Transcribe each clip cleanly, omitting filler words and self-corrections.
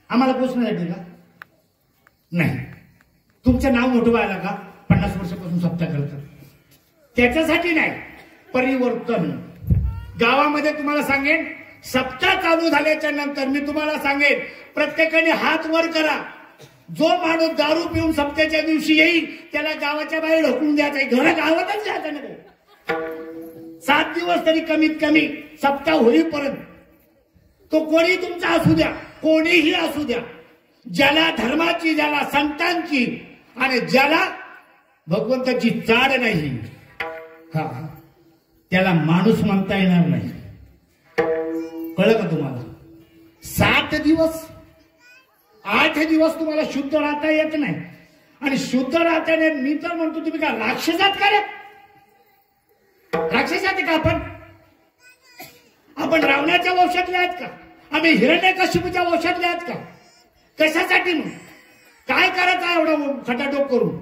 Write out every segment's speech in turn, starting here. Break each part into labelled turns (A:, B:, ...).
A: आम्हाला पोचण्यासाठी का नाही, तुमचं नाव मोठं व्हायला का 50 वर्षापासून सप्ताह करतात त्याच्यासाठी नाही, परिवर्तन. गावामध्ये तुम्हाला सांगेन सप्ताह चालू झाल्याच्या नंतर मी तुम्हाला सांगेन प्रत्येकाने हात वर करा. जो माणूस दारू पिऊन सप्त्याच्या दिवशी येईल त्याला गावाच्या बाहेर ढकलून द्यायचं, घर गावातच द्यायचं नाही. 7 दिवस तरी कमीत कमी सप्ताह होईपर्यंत तो कोणी तुमचा असू द्या, कोणीही असू द्या, ज्याला धर्माची, ज्याला संतांची आणि ज्याला भगवंताची चाड नाही हा त्याला माणूस म्हणता येणार नाही. कळलं का तुम्हाला? 7 दिवस 8 दिवस तुम्हाला शुद्ध राहता येत नाही आणि शुद्ध राहताना मी तर म्हणतो तुम्ही का राक्षसात का रे? राक्षसात का आपण रावणाच्या वंशातले आहेत का? आम्ही हिरण्यकशिपूच्या वंशातले आहेत का? कशासाठी मग काय करायचं एवढं खटाटोप करून?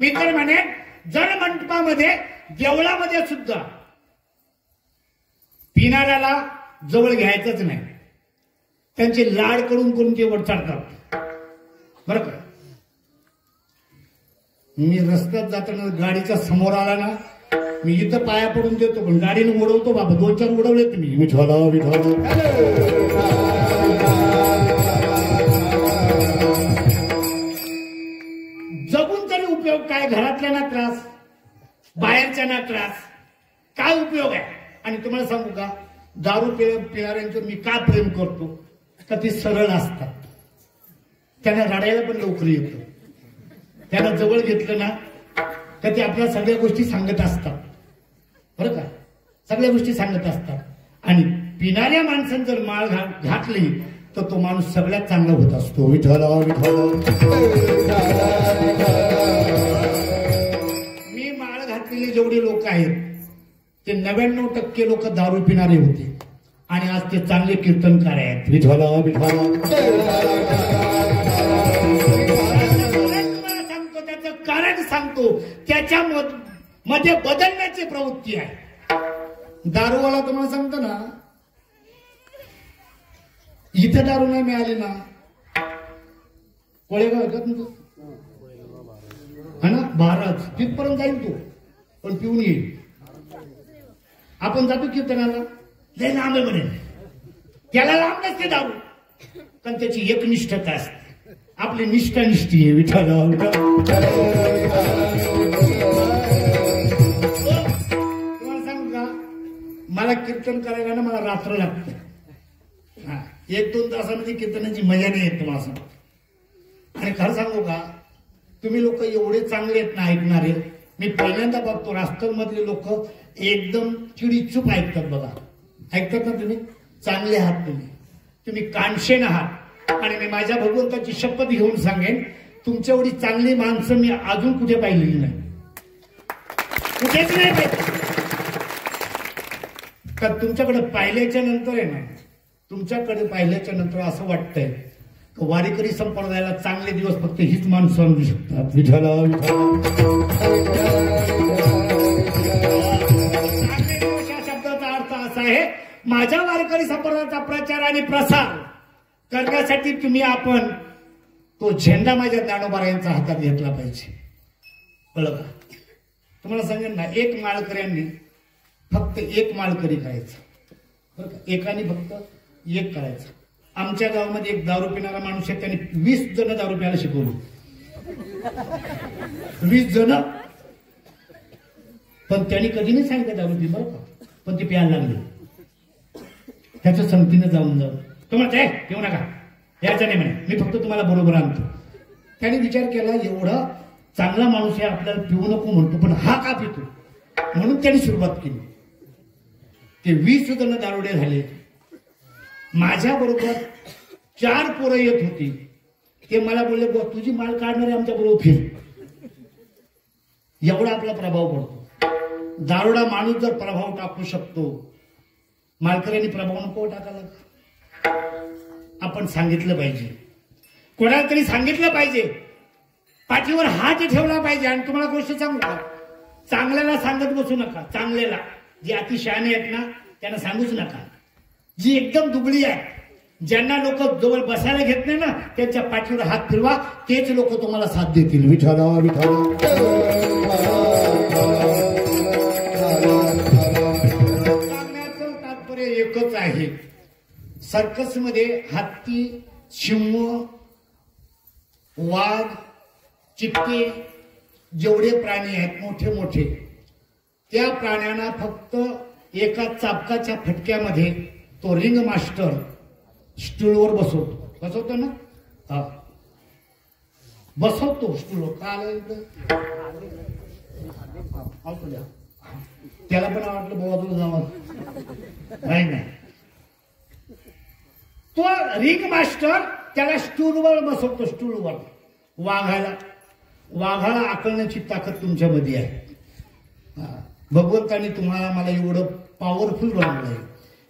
A: मी तर म्हणेन जन मंडपामध्ये देवळामध्ये सुद्धा पिणाऱ्याला जवळ घ्यायचंच नाही, त्यांचे लाड करून ते वर चढतात. बरं का? मी रस्त्यात जाताना गाडीच्या समोर आला ना मी इथं पाया पडून देतो, पण गाडीने उडवतो बाबा. 2-4 उडवले तुम्ही. विठ्ठला विठ्ठला. जगून तरी उपयोग काय? घरातल्यांना त्रास, बाहेरच्यांना त्रास, काय उपयोग आहे? आणि तुम्हाला सांगू का, दारू पिणाऱ्यांचं मी का प्रेम करतो? का ते सरळ असतात, त्यांना रडायला पण लवकर येतं. त्यांना जवळ घेतलं ना तर ते आपल्या सगळ्या गोष्टी सांगत असतात. बरं का? सगळ्या गोष्टी सांगत असतात. आणि पिणाऱ्या माणसाने जर माळ घातली तर तो माणूस सगळ्यात चांगला होत असतो. विठ्ठला विठ्ठला. मी माळ घातलेले जेवढे लोक आहेत ते 99% लोक दारू पिणारे होते आणि आज ते चांगले कीर्तनकार आहेत. विठ्ठला विठ्ठला. सांगतो त्याचं कारण सांगतो, त्याच्या मध्ये बदलण्याची प्रवृत्ती आहे. दारूवाला तुम्हाला सांगतो ना, इथे दारू नाही मिळाली ना कोळेगाव का तुमचं हा ना, भारत तिथपर्यंत जाईल तो, पण पिऊन येईल. आपण जातो कीर्तनाला, लय लांब म्हणे, त्याला लांब नसते दारू, पण त्याची एकनिष्ठता असते. आपली निष्ठानिष्ठी आहे. विठ्ठला तुम्हाला सांगू का, मला कीर्तन करायला ना मला रात्र लागते. हा, 1-2 तासामध्ये कीर्तनाची मजा नाही येत तुम्हाला सांगतो. आणि खरं सांगू का, तुम्ही लोक एवढे चांगले आहेत ना ऐकणारे. मी पहिल्यांदा बघतो राष्ट्रमधले लोक एकदम चिडीचूप ऐकतात. बघा, ऐकतात ना तुम्ही? चांगले आहात तुम्ही कानशेन आहात. आणि मी माझ्या भगवंताची शपथ घेऊन सांगेन, तुमच्या एवढी चांगली माणसं मी अजून कुठे पाहिलेली नाही, कुठेच नाही पाहिजे. तर तुमच्याकडे पाहिल्याच्या नंतर आहे ना, तुमच्याकडे पाहिल्याच्या नंतर असं वाटतंय की वारीकरी संप्रदायाला चांगले दिवस फक्त हीच माणसं आणू शकतात. विठ्ठला या शब्दाचा अर्थ असा आहे, माझ्या वारकरी संप्रदायाचा प्रचार आणि प्रसार करण्यासाठी तुम्ही आपण तो झेंडा माझ्या ज्ञानोबारायांचा हातात घेतला पाहिजे. कळलं का? तुम्हाला सांगेन ना, एक माळकऱ्यांनी फक्त एक माळकरी करायचं बरं का, एकाने फक्त एक करायचं. आमच्या गावामध्ये एक दारू पिणारा माणूस आहे, त्याने 20 जण दारू प्यायला शिकवलं. 20 जण. पण त्यांनी कधी नाही सांगितलं दारू पी बरं का, पण ते प्यायला लागले. त्याच्या संगतीनं जाऊन तुम्हाला घेऊ नका यायचं नाही म्हणे, मी फक्त तुम्हाला बरोबर आणतो. त्याने विचार केला, एवढा चांगला माणूस आहे, आपल्याला पिऊ नको म्हणतो, पण हा का पितो? म्हणून त्यांनी सुरुवात केली. ते 20 जण दारुडे झाले. माझ्या बरोबर 4 पोरं येत होती. ते मला बोलले, बुवा तुझी माळ काढणारे आमच्या बरोबर फिर. एवढा आपला प्रभाव पडतो. दारुडा माणूस जर प्रभाव टाकू शकतो, माळकऱ्यांनी प्रभाव नको टाकायला. आपण सांगितलं पाहिजे, कोणाला तरी सांगितलं पाहिजे, पाठीवर हात ठेवला पाहिजे. आणि तुम्हाला गोष्ट सांगू का, चांगल्याला सांगत बसू नका. चांगल्याला, जे अतिशहाणे आहेत ना त्यांना सांगूच नका. जी एकदम दुबळी आहे, ज्यांना लोक जवळ बसायला घेत नाही ना, त्यांच्या पाठीवर हात फिरवा, तेच लोक तुम्हाला साथ देतील. विठ्ठला विठ्ठला. सांगण्याचं तात्पर्य एकच आहे, सर्कसमध्ये हत्ती, सिंह, वाघ, चित्ते जेवढे प्राणी आहेत मोठे मोठे, त्या प्राण्यांना फक्त एका चाबकाच्या फटक्यामध्ये तो रिंग मास्टर स्टूलवर बसवतो ना, हा बसवतो स्टूलवर. का त्याला पण वाटलं बाबा जावं नाही. तो रिंग मास्टर त्याला स्टूलवर बसवतो, स्टूलवर. वाघाला आकलण्याची ताकद तुमच्यामध्ये आहे. भगवंताने तुम्हाला मला एवढं पॉवरफुल बनवलंय,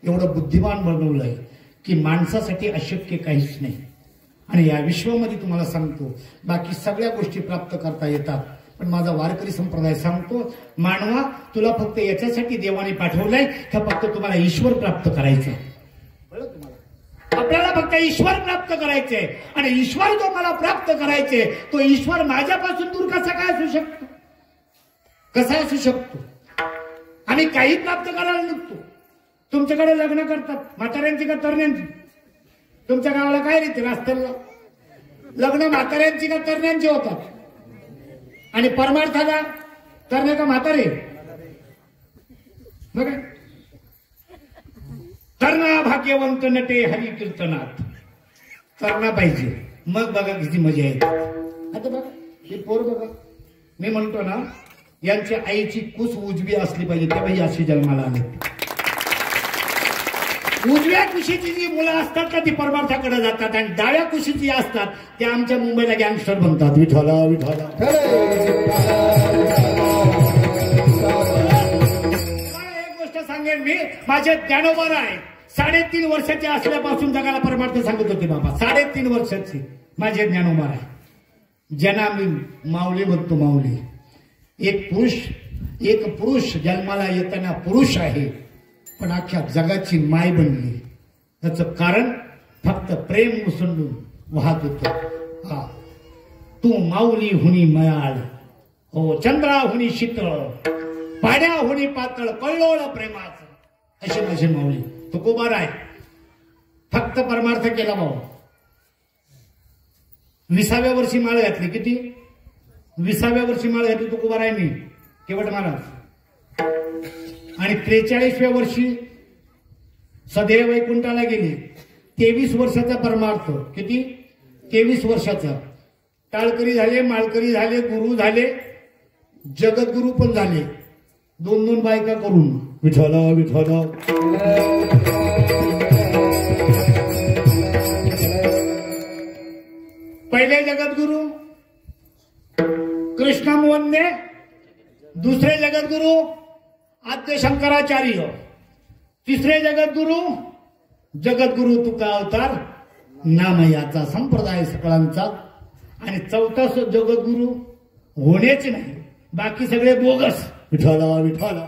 A: एवढं बुद्धिमान बनवलंय की माणसासाठी अशक्य काहीच नाही. आणि या विश्वामध्ये तुम्हाला सांगतो, बाकी सगळ्या गोष्टी प्राप्त करता येतात, पण माझा वारकरी संप्रदाय सांगतो, मानवा तुला फक्त याच्यासाठी देवाने पाठवलंय का फक्त तुम्हाला ईश्वर प्राप्त करायचं. आपल्याला फक्त ईश्वर प्राप्त करायचे, आणि ईश्वर जो मला प्राप्त करायचे, तो ईश्वर माझ्यापासून दूर कसा काय असू शकतो? कसा असू शकतो? आम्ही काही प्राप्त करायला निघतो. तुमच्याकडे लग्न करतात म्हाताऱ्यांची का तरण्यांची? तुमच्या गावाला काय रीती रस्त्याला लग्न म्हाताऱ्यांची का तरण्यांची होतात? आणि परमार्थाला तरणे का म्हातारे? बघा, तरणा भाग्यवंत नटे हरी कीर्तनात. तरणा पाहिजे, मग बघा किती मजा येते. आता बघा हे पोर, बघा मी म्हणतो ना, यांच्या आईची कुस उजवी असली पाहिजे, त्या बाई अशी जन्माला आले. उजव्या कुशीची जी मुलं असतात का ती परमार्थाकडे जातात, आणि डाव्या कुशीची असतात त्या आमच्या मुंबईला गँगस्टर बनतात. विठ्ठला विठ्ठला. एक गोष्ट सांगेन मी, माझे ज्ञानोबा आहे 3.5 वर्षाचे असल्यापासून जगाला परमार्थ सांगत होते बाबा. 3.5 वर्षाचे माझे ज्ञानोबा आहे, ज्यांना मी माऊली म्हणतो. माऊली एक पुरुष जन्माला येताना पुरुष आहे, पण अख्ख्या जगाची माय बनली. त्याचं कारण फक्त प्रेम उसंडून वाहत होतं. तू माऊली हुनी मयाळ, हो चंद्रा हुनी शीतळ, पाड्या हुनी पातळ, कळलोळ प्रेमाचं. अशी माझी माऊली तुकोबार आहे. फक्त परमार्थ केला भाऊ. 20व्या वर्षी माळ घातली. किती? 20व्या वर्षी माळ घातली तुकोबार आहे मी, केवट महाराज. आणि 43व्या वर्षी सदैव वैकुंठाला गेले. 23 वर्षाचा परमार्थ. किती? 23 वर्षाचा. टाळकरी झाले, माळकरी झाले, गुरु झाले, जगद्गुरु पण झाले. 2-2 बायका करून. विठ्ठल विठ्ठल. पहिले जगद्गुरु कृष्णमवंदे, दुसरे जगद्गुरु आद्य शंकराचार्य, तिसरे जगद्गुरु तुका अवतार नामयाचा संप्रदाय सकळांचा, आणि चौथा जगद्गुरु होणेच नाही, बाकी सगळे बोगस. विठ्ठल विठ्ठल.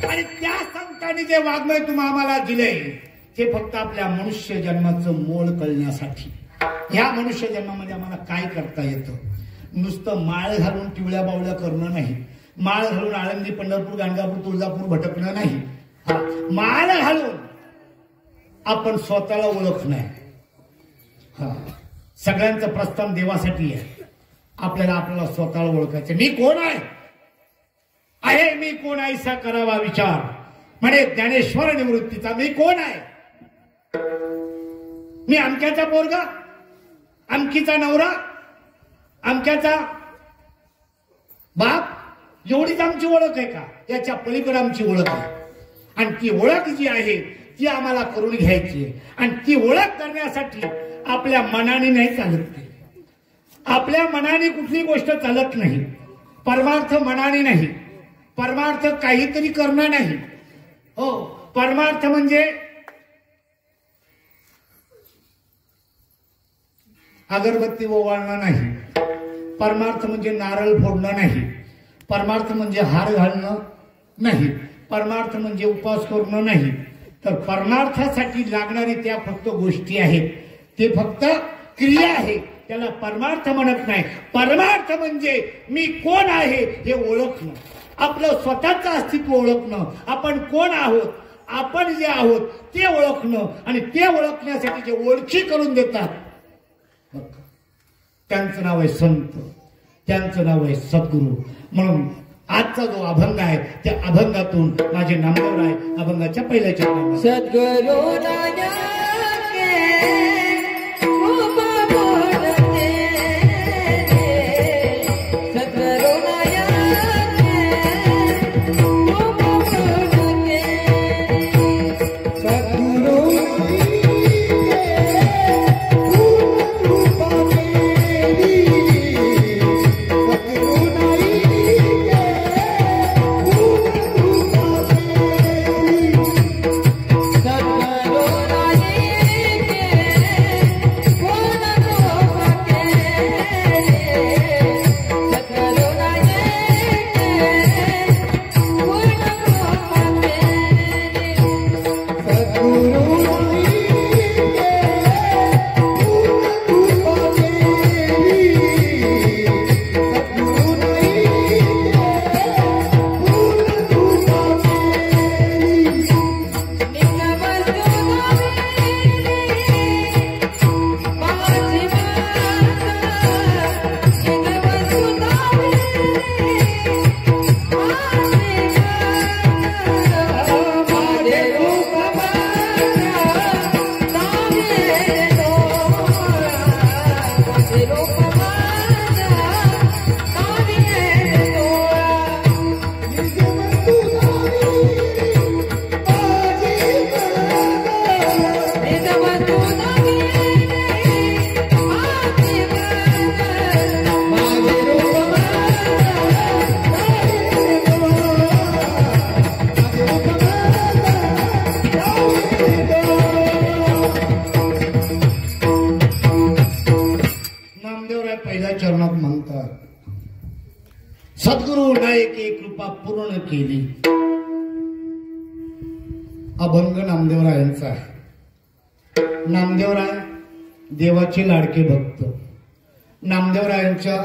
A: आणि त्या संतांनी जे वाङ्मय तुम्हा आम्हाला दिले ते फक्त आपल्या मनुष्य जन्माचं मोल कळण्यासाठी. ह्या मनुष्य जन्मामध्ये आम्हाला काय करता येतं? नुसतं माळ घालून पिवळ्या बावळ्या करणं नाही, माळ घालून आळंदी, पंढरपूर, गाणगापूर, तुळजापूर भटकणं नाही. माळ घालून आपण स्वतःला ओळखणं आहे. सगळ्यांचं प्रस्थान देवासाठी आहे. आपल्याला स्वतःला ओळखायचं. मी कोण आहे मी कोण ऐसा करावा विचार, म्हणे ज्ञानेश्वर निवृत्तीचा. मी कोण आहे? मी अमक्याचा पोरगा, अमकीचा नवरा, अमक्याचा बाप, एवढीच आमची ओळख आहे का? याच्या पलीकडे आमची ओळख आहे. आणि ती ओळख जी आहे ती आम्हाला करून घ्यायची आहे. आणि ती ओळख करण्यासाठी आपल्या मनाने नाही चालत. आपल्या मनाने कुठली गोष्ट चालत नाही. परमार्थ मनाने नाही. परमार्थ काहीतरी करणं नाही. हो, परमार्थ म्हणजे अगरबत्ती ओवाळणं नाही. परमार्थ म्हणजे नारळ फोडणं नाही. परमार्थ म्हणजे हार घालणं नाही. परमार्थ म्हणजे उपवास करणं नाही. तर परमार्थासाठी लागणारी त्या फक्त गोष्टी आहेत, ते फक्त क्रिया आहे. त्याला परमार्थ म्हणत नाही. परमार्थ म्हणजे मी कोण आहे हे ओळखणं, आपलं स्वतःचं अस्तित्व ओळखणं, आपण कोण आहोत, आपण जे आहोत ते ओळखणं. आणि ते ओळखण्यासाठी जे ओळखी करून देतात त्यांचं नाव आहे संत, त्यांचं नाव आहे सद्गुरू. म्हणून आजचा जो अभंग आहे त्या अभंगातून माझे नामदेव आहे. अभंगाच्या पहिल्या चरणात
B: सद्गुरू
A: सद्गुरु नायके कृपा पूर्ण केली. अभंग नामदेवरायांचा आहे. नामदेवराय देवाचे लाडके भक्त. नामदेवरायांच्या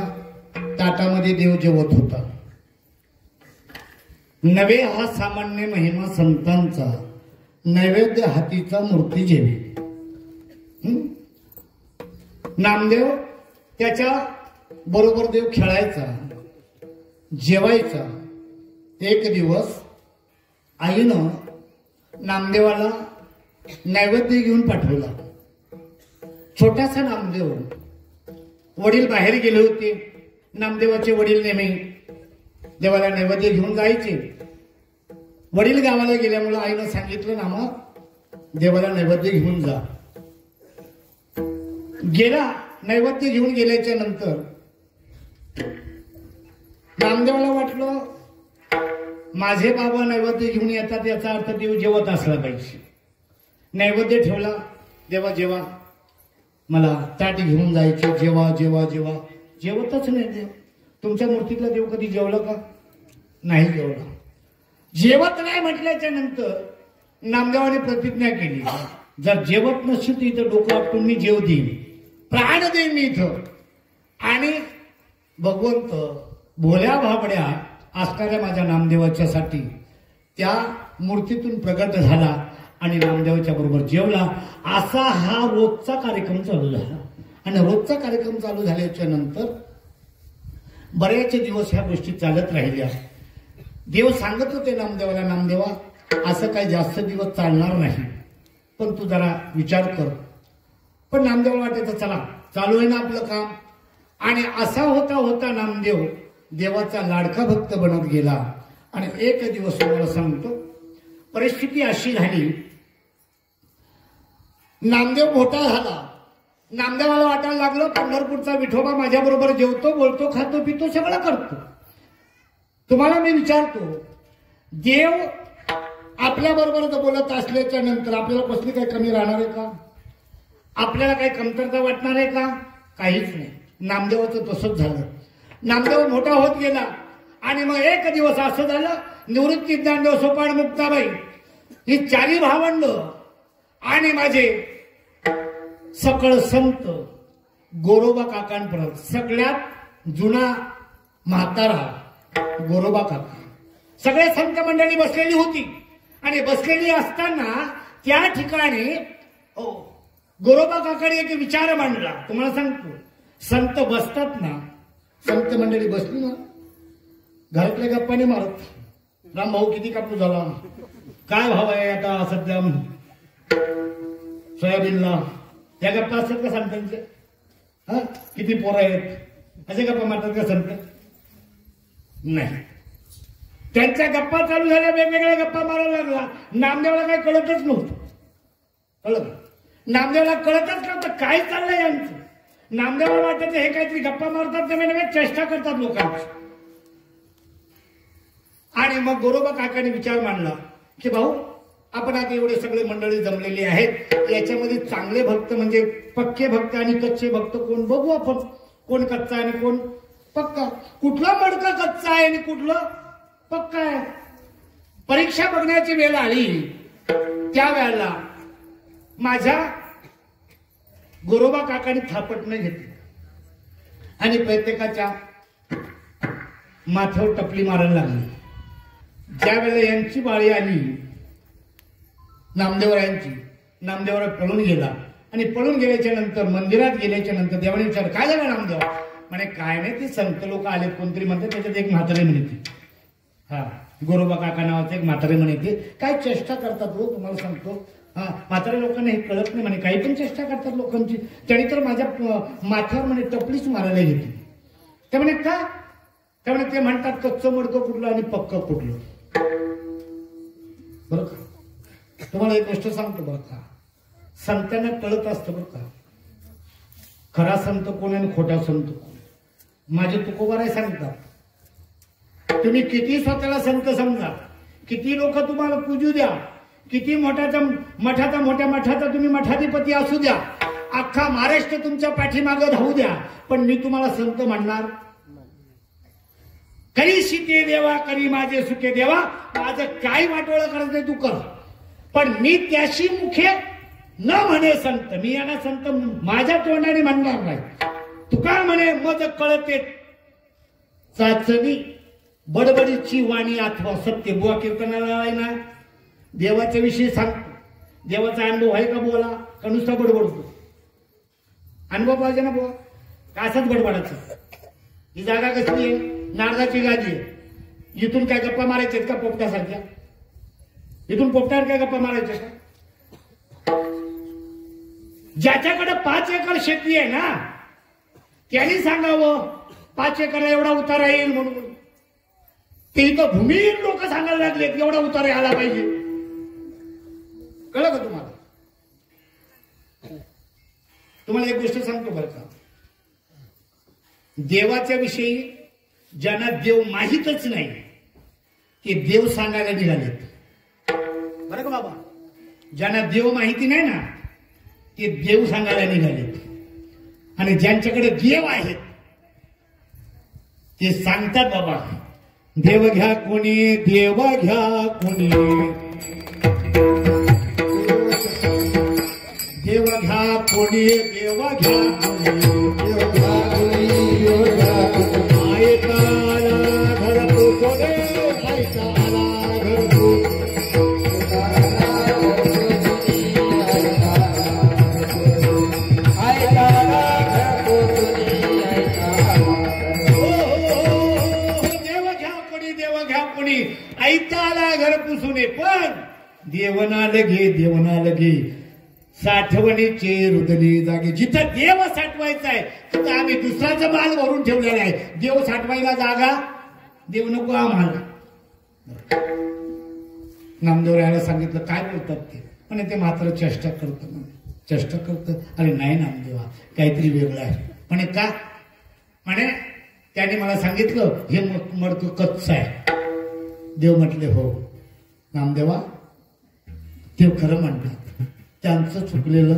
A: ताटामध्ये देव जेवत होता. नवे हा सामान्य महिमा संतांचा, नैवेद्य हातीचा मूर्ती जेवी. नामदेव त्याच्या बरोबर देव खेळायचा, जेवायचा. एक दिवस आईनं नामदेवाला नैवेद्य घेऊन पाठवला. छोटासा नामदेव. वडील बाहेर गेले होते. नामदेवाचे वडील नेहमी देवाला नैवेद्य घेऊन जायचे. वडील गावाला गेल्यामुळे आईनं सांगितलं, नामा देवाला नैवेद्य घेऊन जा. गेला. नैवेद्य घेऊन गेल्याच्या नंतर नामदेवाला वाटलं माझे बाबा नैवेद्य घेऊन येतात, याचा अर्थ देव जेवत असला पाहिजे. नैवेद्य ठेवला. देवा जेवा, मला ताट घेऊन जायचे. जेवा जेवा जेवा. जेवतच नाही देव. तुमच्या मूर्तीतला देव कधी जेवलं का? नाही जेवला. जेवत नाही म्हटल्याच्या नंतर नामदेवाने प्रतिज्ञा केली, जर जेवत नसेल तर इथं डोकं आपटून मी जेव देईन, प्राण देईन मी इथं. आणि भगवंत भोल्या भाबड्या असणाऱ्या माझ्या नामदेवाच्यासाठी त्या मूर्तीतून प्रगट झाला आणि नामदेवाच्या बरोबर जेवला. असा हा रोजचा कार्यक्रम चालू झाला. आणि रोजचा कार्यक्रम चालू झाल्याच्या नंतर बरेच दिवस ह्या गोष्टी चालत राहिल्या. देव सांगत होते नामदेवाला, नामदेवा असं काही जास्त दिवस चालणार नाही, पण तू जरा विचार कर. पण नामदेवाला वाटायचं चला चालू आहे ना आपलं काम. आणि असा होता होता नामदेव देवाचा लाडका भक्त बनत गेला. आणि एक दिवस तुम्हाला सांगतो, परिस्थिती अशी झाली, नामदेव मोठा झाला. नामदेवाला वाटायला लागलं पंढरपूरचा विठोबा माझ्या बरोबर जेवतो, बोलतो, खातो, पितो, सगळं करतो. तुम्हाला मी विचारतो, देव आपल्या बरोबर बोलत असल्याच्या नंतर आपल्याला कसली काही कमी राहणार आहे का? आपल्याला काही कमतरता वाटणार आहे का? काहीच नाही. नामदेवाचं तसंच झालं. नामदेव मोठा होत गेला. आणि मग एक दिवस असं झालं, निवृत्ती ज्ञानदेव, सोपान, मुक्ताबाई ही चारी भावंड आणि माझे सकळ संत गोरोबा काकांपर्यंत, सगळ्यात जुना म्हातारा गोरोबा काका, सगळे संत मंडळी बसलेली होती. आणि बसलेली असताना त्या ठिकाणी गोरोबा काकाने एक विचार मांडला. तुम्हाला सांगतो, संत बसतात ना, संत मंडळी बसली ना, घरातल्या गप्पाने मारत, राम भाऊ किती कापूस झाला, काय भाव आहे आता सध्या सोयाबीनला, या गप्पा असतात का संतांचे? हा, किती पोरं आहेत, असे गप्पा मारतात का संत? नाही. त्यांच्या गप्पा चालू झाल्या, वेगवेगळ्या गप्पा मारायला लागला. नामदेवाला काही कळतच नव्हतं. कळत नामदेवाला कळतच नव्हतं काय चाललंय यांचं. नामदेवाला वाटायचं हे काहीतरी गप्पा मारतात, नव्हे नव्हे चेष्टा करतात लोकांची. आणि मग गोरोबा काकाने विचार मांडला की भाऊ, आपण आता एवढे सगळे मंडळी जमलेली आहेत, याच्यामध्ये चांगले भक्त म्हणजे पक्के भक्त आणि कच्चे भक्त कोण बघू आपण. कोण कच्चा आणि कोण पक्का. कुठलं मडकं कच्चा आहे आणि कुठलं पक्का आहे. परीक्षा बघण्याची वेळ आली, त्या वेळेला माझ्या गोरोबा काकाने थापटणं घेतली आणि प्रत्येकाच्या माथ्यावर टपली मारायला लागली. ज्या वेळेला यांची बाळी आली नामदेवरायांची, नामदेवराय पळून गेला. आणि पळून गेल्याच्या नंतर मंदिरात गेल्याच्या नंतर देवाने विचार, काय झालं नामदेवा? म्हणे काय नाही, ते संत लोक आले, कोणतरी म्हणते, त्याच्यात एक म्हातारे म्हणते. हा, गोरोबा काका नावाचे एक म्हातारे म्हणते. काय चेष्टा करतात लोक, तुम्हाला सांगतो. हा, म्हातारे लोकांना हे कळत नाही म्हणे, काही पण चेष्टा करतात लोकांची. त्याने तर माझ्या माथ्यावर म्हणे टपलीच मारायला घेतली. ते म्हणे का? त्यामुळे ते म्हणतात कच्चं मडकं कुठलं आणि पक्क कुठलं. बरं का, तुम्हाला एक गोष्ट सांगतो बरं का, संतांना कळत असतं बरं का, खरा संत कोण आणि खोटा संत कोण. माझे तुकोबाराय सांगतात, तुम्ही किती स्वतःला संत समजा, किती लोक तुम्हाला पूजू द्या, किती मोठ्या मठाचा तुम्ही मठाधिपती असू द्या, अख्खा महाराष्ट्र तुमच्या पाठीमागं धावू द्या, पण मी तुम्हाला संत म्हणणार. करी शिते देवा, करी माझे सुखे देवा, माझं काय वाटोळं करायचं ते तू कर, पण मी त्याशी मुखे न म्हणे संत. मी यांना संत माझ्या तोंडाने म्हणणार नाही. तुका म्हणे मज कळते चाचणी, बडबडीची वाणी अथवा सत्य. बुवा कीर्तनाला आहे ना, देवाच्या विषयी सांगतो. देवाचा अनुभव आहे का बोला, का नुसता बडबडतो? अनुभव पाहिजे ना बुवा, का असंच बडबडायचं? ही जागा कसली आहे? नारदाची गादी आहे. इथून काय गप्पा मारायच्यात का पोपट्यासारख्या? इथून पोपट्यावर काय गप्पा मारायच्या का? ज्याच्याकडे 5 एकर शेती आहे ना त्यांनी सांगावं 5 एकर एवढा उतारा येईल म्हणून. ते इथं भूमिहीन लोक सांगायला लागले एवढा उतारा यायला पाहिजे. कळलं का तुम्हाला? तुम्हाला एक गोष्ट सांगतो बरं का, देवाच्या विषयी ज्यांना देव माहीतच नाही ते देव सांगायला निघालेत. बरं का बाबा, ज्यांना देव माहिती नाही ना ते देव सांगायला निघालेत. आणि ज्यांच्याकडे देव आहेत ते सांगतात बाबा देव घ्या कोणी, देव घ्या कोणी, देव घ्या कोणी, देव घ्या कोणी, देव घ्या कोणी, देव घ्या कोणी. ऐकाला घर कोणी, ऐकाला घर कोणी, ऐकाला घर पुसूने. पण देवना लगे, देवना लगे साठवणीचे रुदली जागे. जिथं देव साठवायचा आहे तिथं आम्ही दुसऱ्याचा माल भरून ठेवलेला आहे. देव साठवायला जागा देव नको आम्हाला. नामदेवरायाला सांगितलं काय बोलतात ते म्हणे ते मात्र चेष्टा करतं. चेष्टा करतं. अरे नाही नामदेवा काहीतरी वेगळं आहे. म्हणे का? म्हणे त्याने मला सांगितलं हे मडकं कच्चं आहे. देव म्हटले हो नामदेवा देव खरं म्हणतात, त्यांचं चुकलेलं.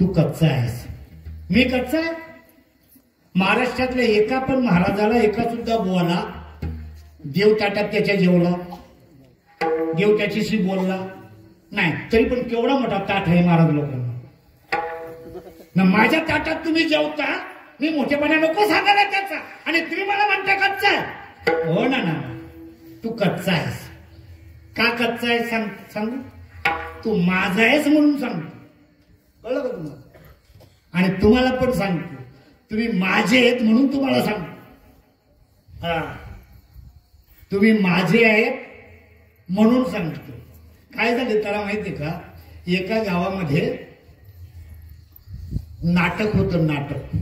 A: तू कच्चा आहेस, मी कच्चा आहे. महाराष्ट्रातल्या एका पण महाराजाला एका सुद्धा बुवाला देव ताटात त्याच्या जेवला, देव त्याच्याशी बोलला नाही. तरी पण केवढा मोठा ताट आहे महाराज लोकांना. माझ्या ताटात तुम्ही जेवता, मी मोठेपणा नको सांगायला त्याचा, आणि तुम्ही मला म्हणता कच्चा आहे. हो ना ना, तू कच्चा आहेस. का कच्चा आहे सांगू? तू माझा आहेस म्हणून सांगतो. कळलं का तुम्हाला? आणि तुम्हाला पण सांगतो तुम्ही माझे आहेत म्हणून तुम्हाला सांगतो. हा, तुम्ही माझे आहेत म्हणून सांगतो. काय झालं त्याला माहितीये का? एका गावामध्ये नाटक होतं. नाटक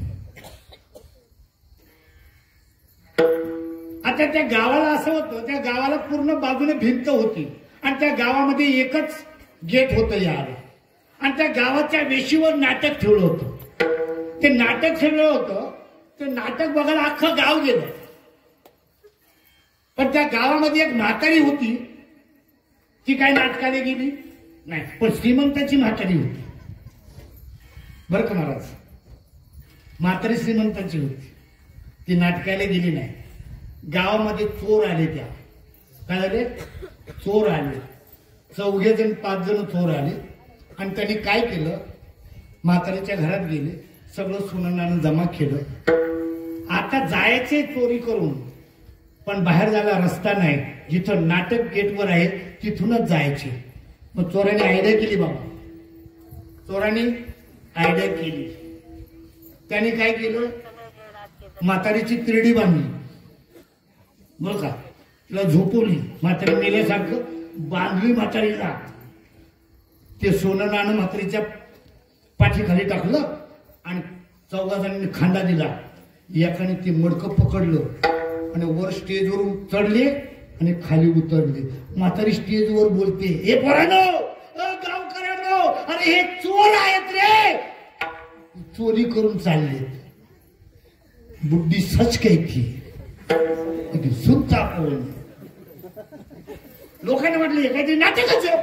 A: आता त्या गावाला असं होतं, त्या गावाला पूर्ण बाजूने भिंत होती आणि त्या गावामध्ये एकच गेट होतं यायला. आणि त्या गावाच्या वेशीवर नाटक ठेवलं होतं. ते नाटक ठेवलं होतं, ते नाटक बघायला अख्खं गाव गेलं. पण त्या गावामध्ये एक म्हातारी होती, ती काय नाटकाला गेली नाही. पण श्रीमंताची म्हातारी होती. बरं का महाराज, म्हातारी श्रीमंताची होती, ती नाटकाला गेली नाही. गावामध्ये चोर आले. त्या काय झाले? चोर आले. 4 जण 5 जण चोर आले आणि त्यांनी काय केलं, म्हातारीच्या घरात गेले, सगळं सोनं जमा केलं. आता जायचे चोरी करून, पण बाहेर जायला रस्ता नाही. जिथं नाटक गेटवर आहे तिथूनच जायचे. मग चोरांनी आयडिया केली बाबा, चोरांनी आयडिया केली. त्याने काय केलं, म्हातारीची तिरडी बांधली. बरं का, तिला झोपवली. म्हातारी मेल्यासारखं बांधली म्हातारीला. ते सोनं नाणं म्हातारीच्या पाठीखाली टाकलं आणि 4 जणांनी खांदा दिला. एकाने ते मडकं पकडलं आणि वर स्टेजवरून चढले आणि खाली उतरले. म्हातारी स्टेजवर बोलते, हे पोरांनो, गावकऱ्यांनो, अरे हे चोर आहेत रे, चोरी करून चालले. बुड्डी सच काही थी सुनता कोण. लोकांना म्हटलं हे काहीतरी नाटकच आहे.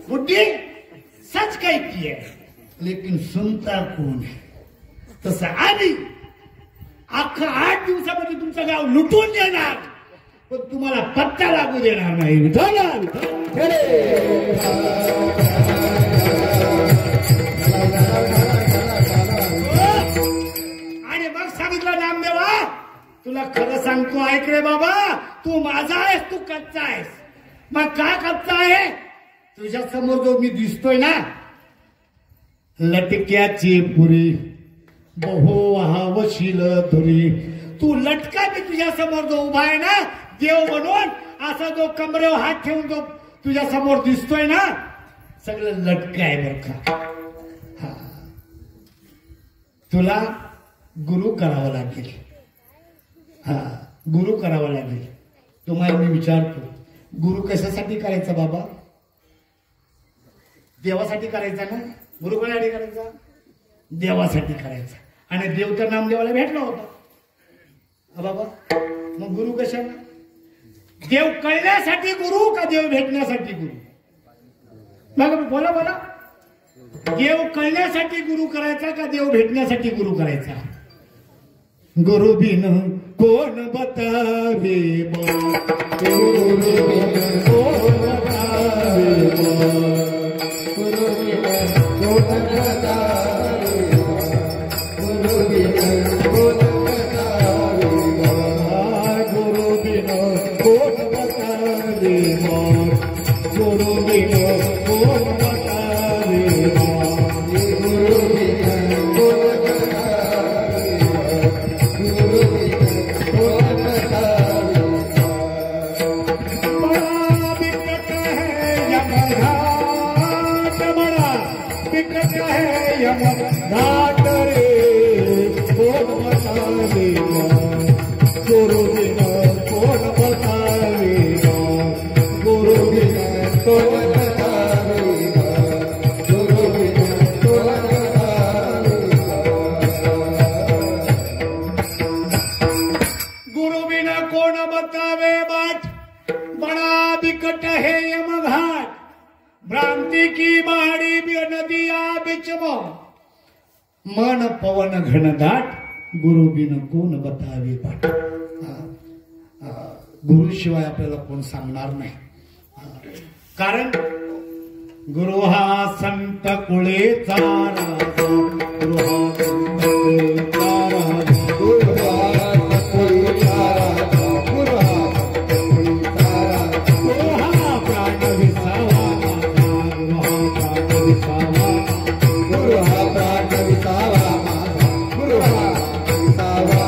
A: बुड्डी सच काही की आहे, लेकिन सुनता कोण है. तसं आधी अख्खा 8 दिवसामध्ये तुमचं गाव लुटून देणार, पण तुम्हाला पत्ता लागू देणार नाही. आणि मग सांगितलं नामदेवा, तुला खरं सांगतो, ऐक रे बाबा, तू माझा आहेस, तू कच्चा आहेस. मग का कच्चा आहे? तुझ्या समोर जो मी दिसतोय ना, लटक्याची पुरी, बहो वाहवशील धुरी. तू लटका मी तुझ्या समोर जो उभा आहे ना देव बनवून, असा जो कमरेवर हात ठेवून जो तुझ्या समोर दिसतोय ना, सगळं लटका आहे बर का. तुला गुरु करावा लागेल. गुरु करावा लागेल. तुम्हाला मी विचारतो, गुरु कशासाठी करायचा बाबा? देवासाठी करायचा ना. गुरु कोणासाठी करायचा? देवासाठी करायचा. आणि देव तर नामदेवाला भेटला होता बाबा. मग गुरु कशाला? देव कळण्यासाठी गुरु का देव भेटण्यासाठी गुरु? बघा बोला बोला. देव कळण्यासाठी गुरु करायचा का देव भेटण्यासाठी गुरु करायचा? गुरु बिन कोण बतावे गुरु बिन कोण बतावे गुरु बिन कोण बतावे गुरु बिन कोण बतावे गुरु बिन कोण बतावे गुरु बिन कोण बतावे गुरु बिन कोण घाट रे कोण बतावे गुरु बिन कोण बतावे गुरु बिन कोण बतावे गुरु बिन कोण बतावे गुरु बिन कोण बतावे बाट बड़ा बिकट है यमघाट भ्रांति की बाड़ी नदिया बिचमो मन पवन घनदाट गुरु बिन कोण बतावे बाट. गुरु शिवाय आपल्याला कोण सांगणार नाही. कारण गुरु हा संत कुळेचा राजा. गुरु हा संत कुळेचा राजा. गुरु हा संत कुळेचा राजा. गुरु हा संत कुळेचा राजा. गुरु हा प्राण विसावा. गुरु हा प्राण विसावा. गुरु हा प्राण विसावा. गुरु हा विसावा.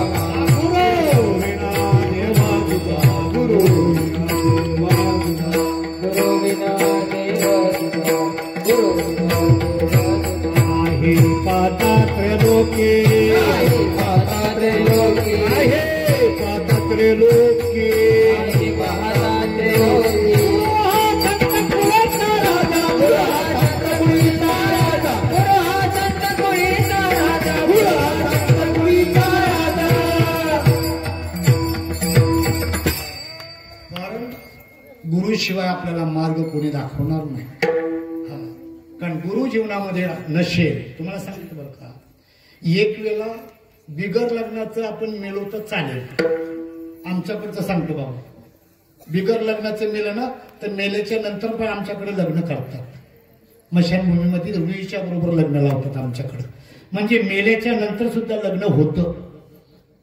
A: गुरु विना देवा तुझा. गुरु विना देवा तुझा. गुरु विना देवा तुझा. गुरु विना देवा तुझा. आहे पातात्रेलोके. आहे पातात्रेलोके. आहे पातात्रेलोके. आहे पातात्रेलोके. गुरुशिवाय आपल्याला मार्ग कोणी दाखवणार नाही. कारण गुरु जीवनामध्ये नसेल. तुम्हाला सांगितलं बरं का, एक वेळा बिगर लग्नाचं आपण मेलो तर चालेल. आमच्याकडचं सांगतो बाबा, बिगर लग्नाचं मेलं ना तर मेल्याच्या नंतर पण आमच्याकडे लग्न करतात. मशानभूमीमध्ये रुईच्या बरोबर लग्न लावतात आमच्याकडे. म्हणजे मेल्याच्या नंतर सुद्धा लग्न होतं.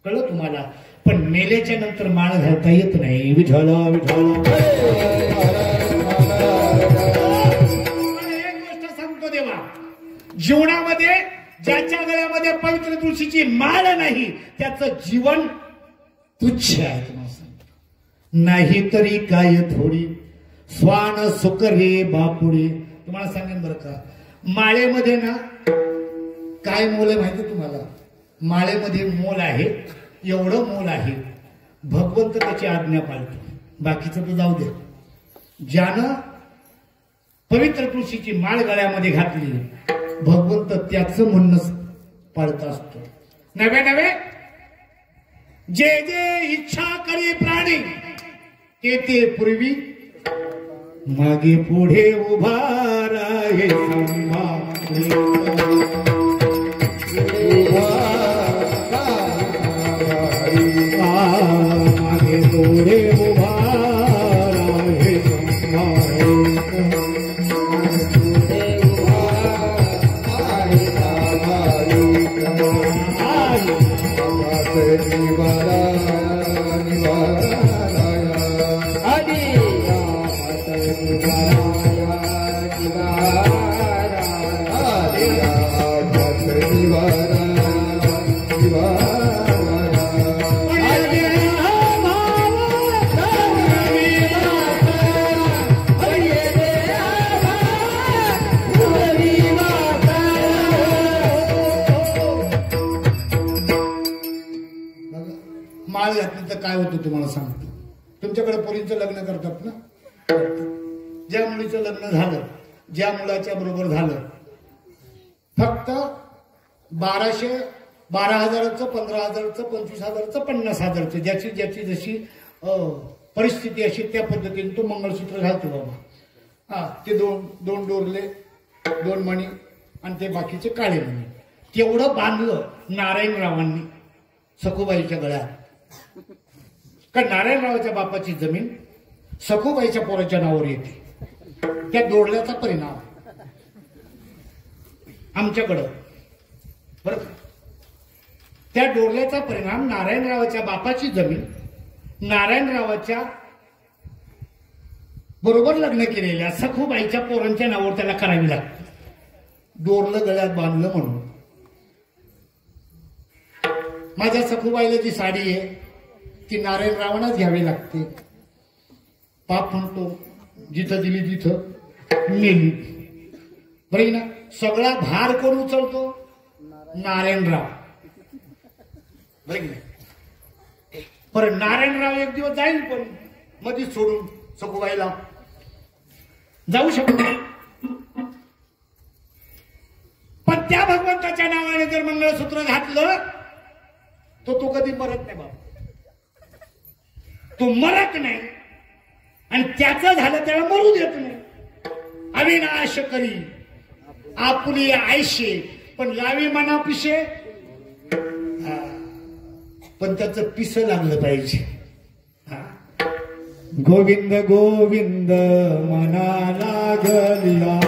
A: कळलं तुम्हाला? पण मेल्याच्या नंतर माळ घालता येत नाही. विठ्ठल विठ्ठल. एक गोष्ट सांगतो देवा, जीवनामध्ये ज्याच्या गळ्यामध्ये पवित्र तुळशीची माळ नाही त्याचं जीवन तुच्छ आहे. तुम्हाला सांगतो. नाही तरी काय थोडी स्वान सुख रे बापुडे. तुम्हाला सांगेन बरं का, माळेमध्ये ना काय मोल आहे माहिती तुम्हाला? माळेमध्ये मोल आहे, एवढं मोल आहे, भगवंत त्याची आज्ञा पाळतो. बाकीचं तर जाऊ दे. ज्यानं पवित्र तुळशीची माळ गळ्यामध्ये घातली भगवंत त्याचं म्हणणं पाळत असतो. नव्हे नव्हे जे जे इच्छा करी प्राणी ते ते पूर्वी मागे पुढे उभा राहे. मागे पुढे उभा राहे. घातली तर काय होतं तुम्हाला सांगतो. तुमच्याकडे पोरींचं लग्न करतात ना, ज्या मुलीचं लग्न झालं, ज्या मुलाच्या बरोबर झालं, फक्त 12,000चं 15,000चं 25,000चं 50,000चं ज्याची ज्याची जशी परिस्थिती अशी त्या पद्धतीने तो मंगळसूत्र घालतो बाबा. हा, ते दोन डोरले, 2 मणी आणि ते बाकीचे काळे मणी, तेवढं बांधलं नारायणरावांनी सखूबाईच्या गळ्यात. कारण नारायणरावाच्या बापाची जमीन सखूबाईच्या पोराच्या नावावर येते. त्या डोरल्याचा परिणाम आमच्याकडं बरं. त्या डोरल्याचा परिणाम नारायणरावाच्या बापाची जमीन नारायणरावाच्या बरोबर लग्न केलेल्या सखूबाईच्या पोरांच्या नावावर त्याला करावी लागते. डोरलं गळ्यात बांधलं म्हणून. माझ्या सखूबाईला जी साडी आहे ती नारायणरावांनाच घ्यावी लागते. पाप म्हणतो जिथं दिली तिथं नेली. बरं ना, सगळा भार कोण उचलतो? नारायणराव. बरं ना, पण नारायणराव एक दिवस जाईल पण मध्येच सोडून सखूबाईला जाऊ शकतो. पण त्या भगवंताच्या नावाने जर मंगळसूत्र घातलं तर तो कधी मरत नाही बाबा. तो मरत नाही आणि त्याचं झालं त्याला मरू देत नाही. अविनाश करी आपुली आयशे पण लावी मना पिशे. पण त्याचं पिस लागलं पाहिजे. गोविंद गोविंद मना लागलिया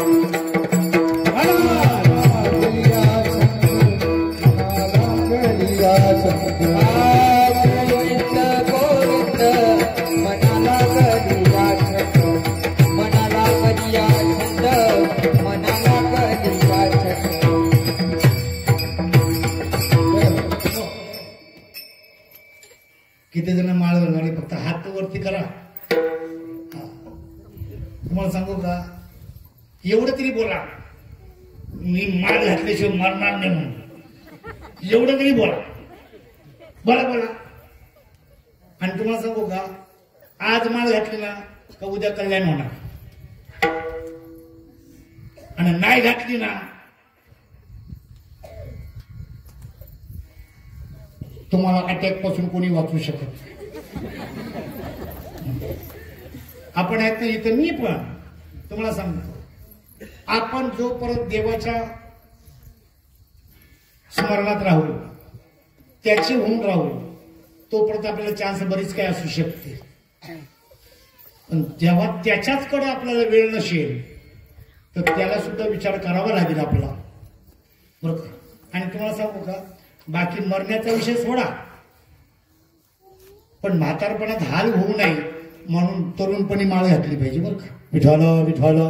A: किती जण माळ घालणारे फक्त हात वरती करा. तुम्हाला सांगू का, एवढं तरी बोला मी माळ घातल्याशिवाय मरणार नाही म्हणून. एवढं तरी बोला, बोला बोला. आणि तुम्हाला सांगू का, आज माळ घातली ना का उद्या कल्याण होणार, आणि नाही घातली ना तुम्हाला अटॅक पासून कोणी वाचू शकत. आपण आहेत ना इथं, मी पण तुम्हाला सांगतो, आपण जो परत देवाच्या स्मरणात राहू, त्याची होऊन राहू, तोपर्यंत आपल्याला चान्स बरीच काय असू शकते. पण जेव्हा त्याच्याचकडे आपल्याला वेळ नसेल तर त्याला सुद्धा विचार करावा लागेल आपला, बरोबर. आणि तुम्हाला सांगू का, बाकी मरण्याचा विषय सोडा, पण म्हातारपणात हाल होऊ नये म्हणून तरुणपणी माळ घातली पाहिजे बरं का. विठाला विठाला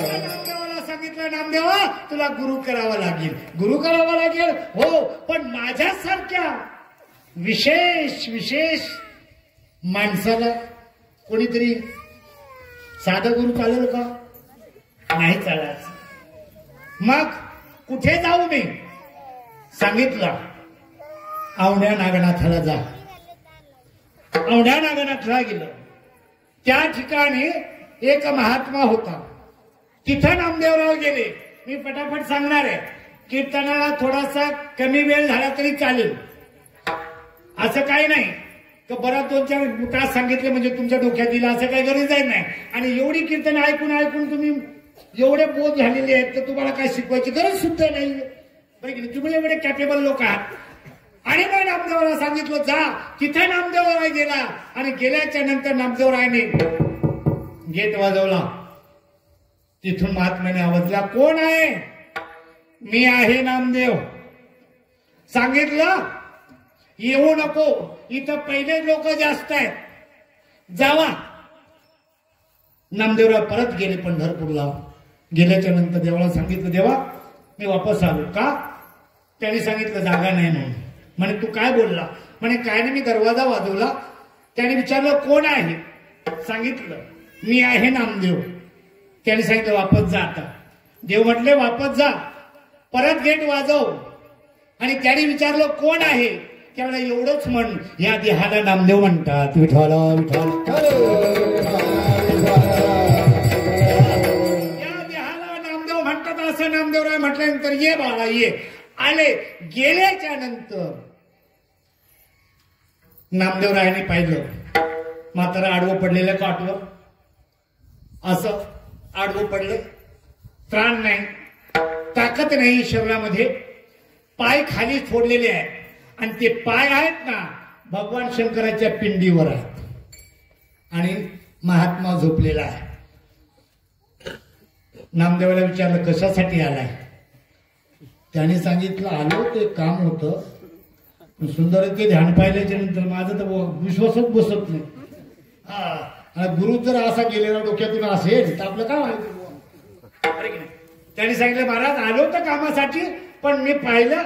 A: नामदेवाला सांगितलं, नामदेवा तुला गुरु करावा लागेल, गुरु करावा लागेल. हो, पण माझ्यासारख्या विशेष विशेष माणसाला कोणीतरी साधा गुरु चालेल का? नाही चालायचं. मग कुठे जाऊ मी? सांगितलं औंढ्या नागनाथाला जा. औंढ्या नागनाथला गेलं. त्या ठिकाणी एक महात्मा होता. तिथं नामदेवराव गेले. मी पटापट सांगणार आहे, कीर्तनाला थोडासा कमी वेळ झाला तरी चालेल, असं काही नाही. तर बराच 2-4 तास सांगितले म्हणजे तुमच्या डोक्यात दिला असं काही गरज नाही. आणि एवढी कीर्तन ऐकून ऐकून तुम्ही एवढे बोध झालेले आहेत तर तुम्हाला काय शिकवायची गरज सुद्धा नाही. बरं की नाही, तुम्ही एवढे कॅपेबल लोक आहात. आणि मग नामदेवराला सांगितलं जा. तिथं नामदेवराय गेला आणि गेल्याच्या नंतर नामदेवरायने गेट वाजवला. तिथून महात्म्याने आवाज दिला, कोण आहे? मी आहे नामदेव. सांगितलं येऊ नको, इथं पहिले लोक जास्त आहेत, जावा. नामदेवराव परत गेले पंढरपूरला. गेल्याच्या नंतर देवाला सांगितलं, देवा मी वापस आलो. का? त्याने सांगितलं जागा नाही म्हणून. म्हणे तू काय बोलला? म्हणे काय नाही, मी दरवाजा वाजवला. त्याने विचारलं कोण आहे? सांगितलं मी आहे नामदेव. त्याने सांगितलं वापस जा आता. देव म्हटले वापस जा, परत गेट वाजव. आणि त्याने विचारलं कोण आहे, त्यावेळेला एवढंच म्हण, या देहाला नामदेव म्हणतात. विठ्ठल विठ्ठल, या देहाला नामदेव म्हणतात असं नामदेवराय म्हटल्यानंतर ये बाळा ये. आले. गेल्याच्या नंतर नामदेवरायाने पाहिलं म्हातारा आडवं पडलेलं काटवर, असं आडवं पडले, त्राण नाही, ताकद नाही शरीरामध्ये, पाय खाली फोडलेले आहेत आणि ते पाय आहेत ना भगवान शंकराच्या पिंडीवर आहेत आणि महात्मा झोपलेला आहे. नामदेवाला विचारलं कशासाठी आलाय, त्याने सांगितलं आलो ते काम होतं. सुंदर ते ध्यान पाहिल्याच्या नंतर माझं तर विश्वासच बसत नाही. गुरु जर असा गेलेला डोक्यातून असेल तर आपलं काय व्हायचं. त्याने सांगितलं महाराज आलो तर कामासाठी, पण मी पाहिलं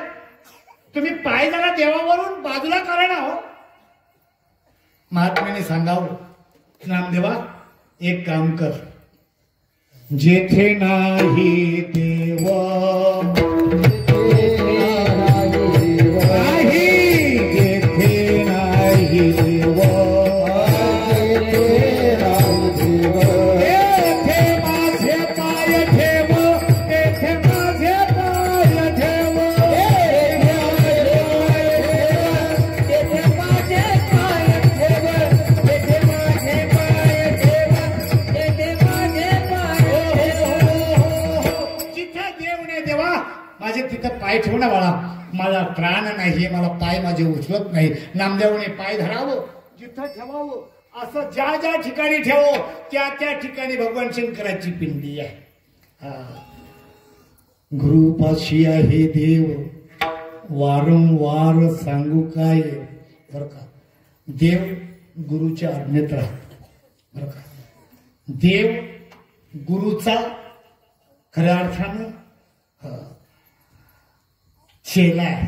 A: तुम्ही पाय जरा देवावरून बाजूला करा ना हो. महात्म्याने सांगावं नामदेवा एक काम कर, जेथे नाही देव पाय ठेवणं बाळा, मला प्राण नाही, मला पाय माझे उचलत नाही. नामदेवने पाय धरावं, जिथं ठेवावं, असं ज्या ज्या ठिकाणी ठेवो त्या त्या ठिकाणी भगवान शंकराची पिंडी आहे. गुरुपाशी आहे देव, वारंवार सांगू काय बर का. देव गुरुच्या आज्ञेत राहत बर का. देव गुरुचा खऱ्या अर्थानं चेला आहे.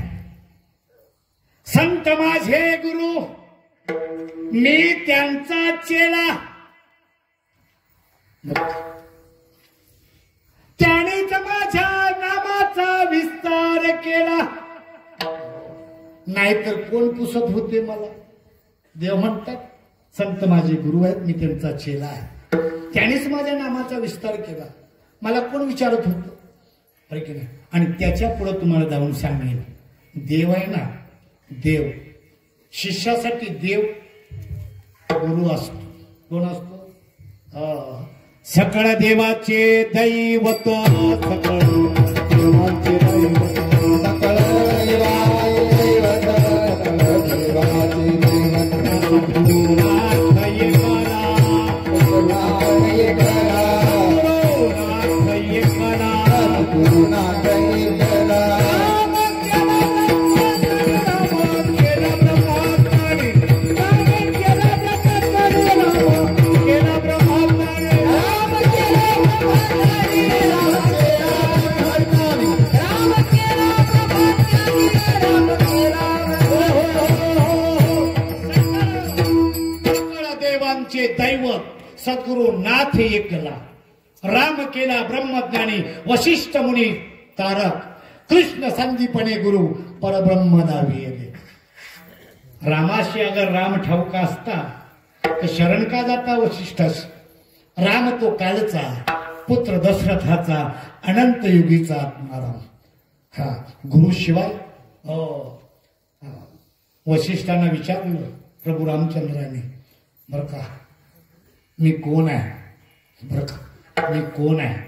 A: संत माझे गुरु, मी त्यांचा चेला. त्यानेच माझ्या नामाचा विस्तार केला, नाहीतर कोण पुसत होते मला. देव म्हणतात संत माझे गुरु आहेत, मी त्यांचा चेला आहे. त्यानेच माझ्या नामाचा विस्तार केला, मला कोण विचारत होतं की नाही. आणि त्याच्या पुढे तुम्हाला जाऊन सांगेन, देव आहे ना, देव शिष्यासाठी देव गुरु असतो. कोण असतो? सकळ देवाचे दैवत, सकळ देवाचे दैवत, सकळ दैवत सद्गुरु नाथ एकला. राम केला ब्रह्मज्ञानी, वशिष्ठ मुनी तारक, कृष्ण संदीपने गुरु, परब्रह्म दावी. रामाशी अगर राम ठाऊका असता तर शरण का जाता वशिष्ठास. राम तो कालचा पुत्र दशरथाचा, अनंत युगीचा आत्माराम. हा गुरु शिवाय वशिष्ठांना विचारलं प्रभू रामचंद्राने बर का, मी कोण आहे बर का, मी कोण आहे.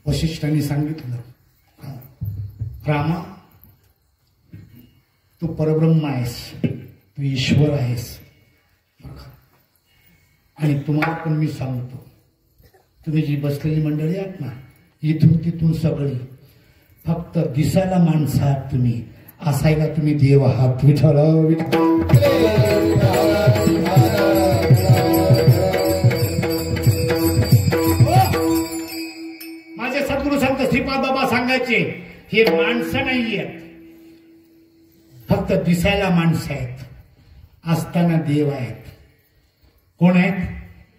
A: वशिष्ठांनी सांगितलं रामा तू परब्रह्म आहेस, तू ईश्वर आहेस. आणि तुम्हाला पण मी सांगतो, तुम्ही जी बसलेली मंडळी आहात ना, इथून तिथून सगळी फक्त दिसायला माणसं आहात तुम्ही, असायला तुम्ही देव आहात. विठ्ठल माझे सद्गुरू संत श्रीपाद बाबा सांगायचे, हे माणसं नाहीये, फक्त दिसायला माणसं आहेत, असताना देव आहेत. कोण आहेत?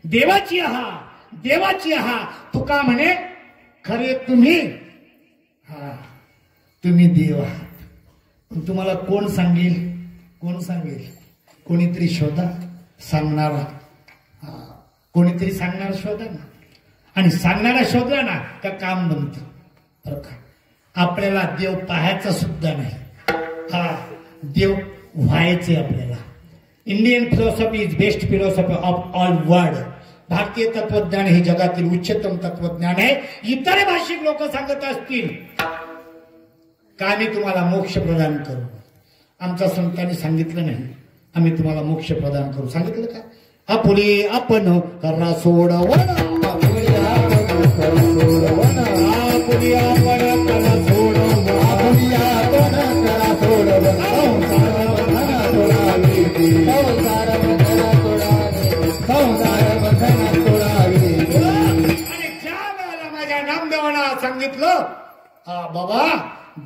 A: देवाची आहात, देवाची आहात. तुका म्हणे खरे तुम्ही तुम्ही देव आहात. पण तुम्हाला कोण सांगेल? कोण सांगेल? कोणीतरी शोधा सांगणारा. कोणीतरी सांगणारा शोधा ना. आणि सांगणारा शोधला ना का काम बनतं. बरं का? आपल्याला देव पाहायचा सुद्धा नाही. देव व्हायचे आपल्याला. Indian philosophy is best philosophy of all world. भारतीय तत्वज्ञान हे जगातील उच्चतम तत्वज्ञान आहे. इतर भाषिक लोक सांगत असतील का आम्ही तुम्हाला मोक्ष प्रदान करू. आमच्या संतांनी सांगितलं नाही आम्ही तुम्हाला मोक्ष प्रदान करू. सांगितलं का? आपुले आपण करा सोडवण. आपुले आपण करा सोडवण. आपुले आपण करा सोडवण. आपुले आपण करा सोडवण. संसार बंधना तोडावी. संसार बंधना तोडावी. संसार बंधना तोडावी. आणि ज्या वेळेला माझ्या नामदेवांना सांगितलं बाबा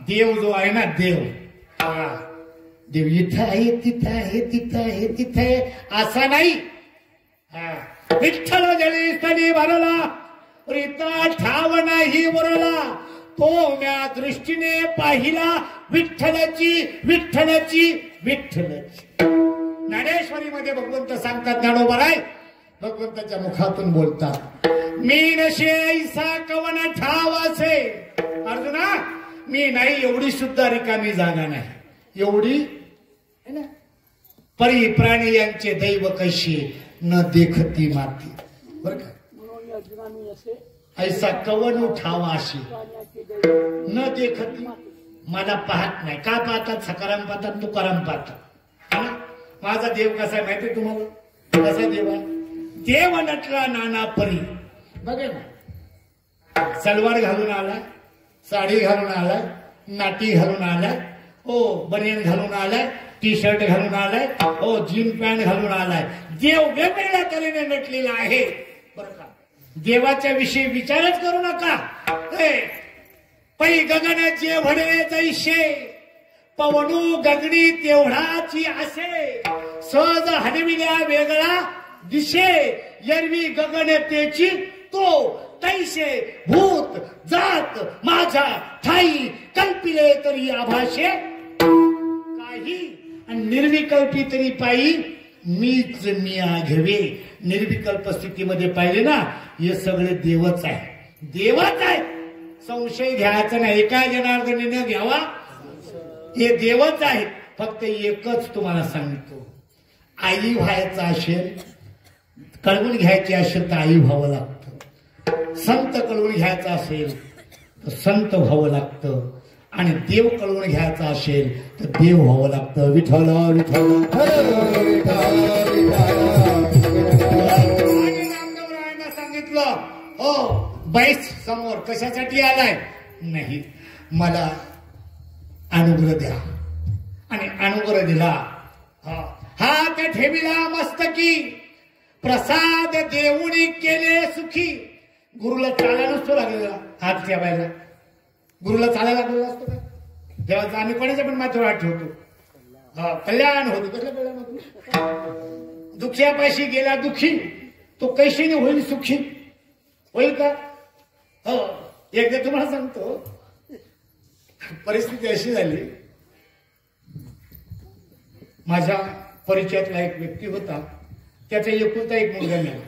A: देव जो आहे ना देव देव इथं आहे तिथं आहे तिथं आहे तिथं आहे असा नाही. विठ्ठल जळी स्थळी भरला रीता ठाव नाही वरला. तो म्या दृष्टीने पाहिला विठ्ठलाची विठ्ठलाची विठ्ठलाची. ज्ञानेश्वरी मध्ये भगवंत सांगतात ज्ञानोबराय भगवंताच्या मुखातून बोलतात मी नशे ऐसा कवन ठाव असे. अर्जुना मी नाही एवढी सुद्धा रिकामी जागा नाही. एवढी परी प्राणी यांचे दैव कशी न देखती माती. बर का? ऐसा कवन उठावा अशी न देखती. मला पाहत नाही. का पाहतात? सकाराम पाहतात तुकाराम पाहतात. माझा देव कसा आहे माहितीये तुम्हाला? कसा देव आहे? देव नटला नाना परी. बघा ना सलवार घालून आलाय, साडी घालून आलाय, नाटी घालून आलाय, बनियन घालून आलाय, टी शर्ट घालून आलाय, जीन पॅन्ट घालून आलाय. देव वेगवेगळ्या तऱ्हेने नटलेला आहे. बरं का? देवाच्या विषयी विचारच करू नका. पै गगनाचे भडे जैसे पवनू गगनी तेवढाची असे. सहज हनविल्या वेगळा दिशे यरवी गगनतेची तो तैसे भूत जात माझ्या ठाई कल्पिले तरी आभाषे काही. आणि निर्विकल्पी तरी पायी मीच मी आघवे. निर्विकल्प स्थितीमध्ये पाहिले ना हे सगळे देवच आहे. देवच आहे. संशय घ्यायचा नाही. एका जनार्दनीने घ्यावा. हे देवच आहे. फक्त एकच तुम्हाला सांगतो आई व्हायचं असेल कळवून घ्यायची असेल तर आई व्हावं लागतं. संत कळवून घ्यायचा असेल तर संत व्हावं लागतं. आणि देव कळवून घ्यायचा असेल तर देव व्हावं लागतं. विठ्ठल विठ्ठल. नामदेवरायांना सांगितलं बैस समोर कशासाठी आलाय? नाही मला अनुग्रह द्या. आणि अनुग्रह दिला. हात ठेविला मस्तकी प्रसाद देऊनी केले सुखी. गुरुला चालायला नसतो लागलेला हात ठेवायला. गुरुला चालायला लागलेला असतो का? देवाचा आम्ही कोणाच्या पण माथ्यावर हात ठेवतो. कल्याण होतो. कसलं कल्याण होतं? दुःख्यापाशी गेला दुःखी तो कैशीने होईल सुखी. होईल का? एकदा तुम्हाला सांगतो परिस्थिती अशी झाली. माझ्या परिचयातला एक व्यक्ती होता. त्याचा एकुलता एक मुलगा मिळाला.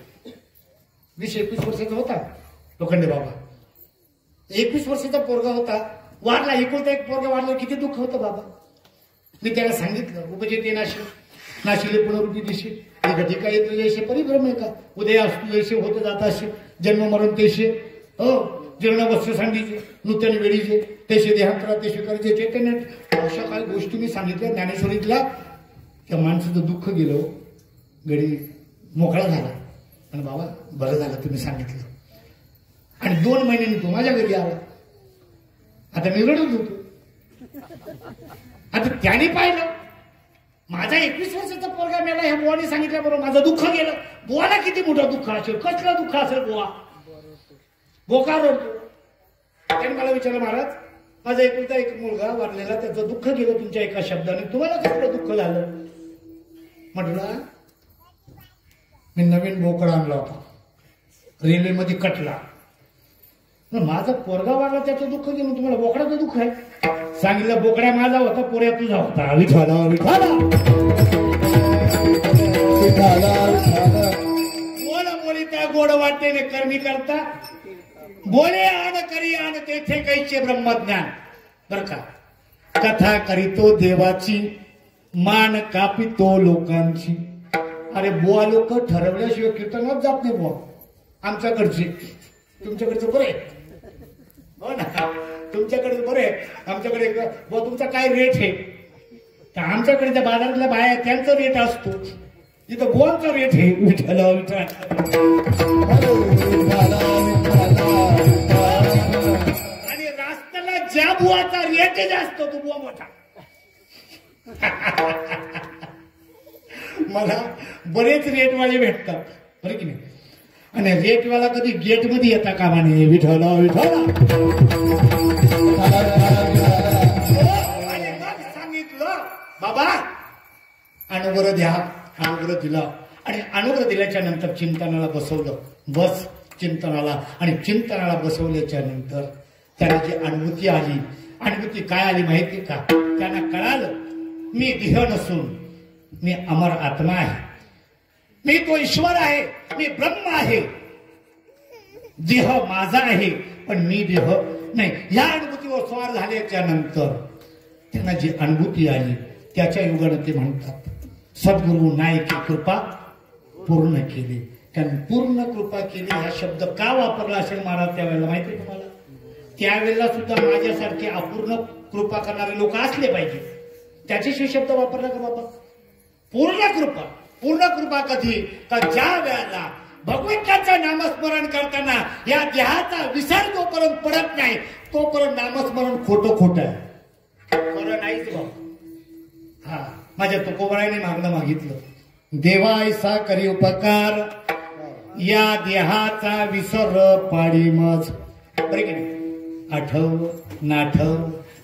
A: 20-21 वर्षाचा होता लोखंडे बाबा. 21 वर्षाचा पोरगा होता. वारला. एकुलता एक पोरगा वारला. किती दुःख होतं बाबा. मी त्याला सांगितलं उपजेते नाशी नाशिले पुनरुक्ती दिशे घटिका येतो जैसे परिभ्रम आहे का. उदया असतो जैसे होत जात असे जन्म मरण तेशे जीर्ण वस्त्र सांडीचे नूतन वेळीचे तेशे देहांतरा तेशे करायचे चैतन्य. अशा काही गोष्टी मी सांगितल्या ज्ञानेश्वरीतल्या. त्या माणसाचं दुःख गेलं. गडी मोकळा झाला. आणि बाबा बरं झालं तुम्ही सांगितलं. आणि 2 महिन्यांनी तो माझ्या घरी आला. आता मी रडत होतो. आता त्याने पाहिलं माझा 21 वर्षाचा पोरगा मेला. ह्या बुवाने सांगितल्याबरोबर माझं दुःख गेलं. बुवाला किती मोठं दुःख असेल. कसलं दुःख असेल बुवा. बोकार रडतो. त्याने मला विचारलं महाराज माझा एकुलता एक मुलगा वारलेला त्याचं दुःख गेलं तुमच्या एका शब्दाने. तुम्हाला कसलं दुःख झालं? म्हटलं मी नवीन बोकड आणला होता. रेल्वेमध्ये कटला. माझा पोरगा वारला त्याचं दुःख गेलं. तुम्हाला बोकडाचं दुःख आहे. सांगितलं बोकड्या माझा होता, पोऱ्या तुझा होता. विठाला विठाला बोल बोली त्या गोड वाटेने कर्मी करता, बोले आण करी आण तेथे कैचे ब्रह्मज्ञान. बर का, कथा करीतो देवाची, मान कापितो लोकांची. अरे बुवा लोक ठरवल्याशिवाय कीर्तनात जात नाही बुवा. आमच्याकडची, तुमच्याकडचं बरं आहे हो ना, तुमच्याकडे बरं आहे. आमच्याकडे बुवा तुमचा काय रेट आहे, तर आमच्याकडे त्या बाजारातल्या बाया त्यांचा रेट असतो, इथं बुवांचा रेट आहे. विठ्ठल विठ्ठल. आणि रास्त्याला ज्या बुवाचा रेट जास्त तो बुवा मोठा. मला बरेच रेटवाले भेटतात बरं की नाही. आणि रेटवाला कधी गेट मध्ये येता कामा नये. विठ्ठल विठ्ठल. आणि मग सांगितलं बाबा अनुग्रह द्या. अनुग्रह दिला आणि अनुग्रह दिल्याच्या नंतर चिंतनाला बसवलं. बस चिंतनाला. आणि चिंतनाला बसवल्याच्या नंतर त्यांना जी अनुभूती आली, अनुभूती काय आली माहिती का, त्यांना कळालं मी देह नसून मी अमर आत्मा आहे, मी तो ईश्वर आहे, मी ब्रह्म आहे. देह माझा आहे पण मी देह नाही. या अनुभूतीवर स्वार झाल्याच्या नंतर त्यांना जी अनुभूती आली त्याच्या युगाने ते म्हणतात सद्गुरु नायकी कृपा पूर्ण केली. कारण पूर्ण कृपा केली हा शब्द का वापरला असेल महाराज त्यावेळेला माहिती तुम्हाला. त्यावेळेला सुद्धा माझ्यासारखे अपूर्ण कृपा करणारे लोक असले पाहिजे, त्याच्याशिवाय शब्द वापरला का बाबा. पूर्ण कृपा. पूर्ण कृपा कधी का ज्या वेळेला भगवंताचं नामस्मरण करताना या देहाचा विसर जोपर्यंत पडत नाही तोपर्यंत नामस्मरण खोटं खोटं आहे, खरं नाहीच बाबा. हा माझ्या तुकोबराने मागणं मागितलं, देवा ऐसा करी उपकार या देहाचा विसर पाडी मज. बरे की नाही. आठव नाठव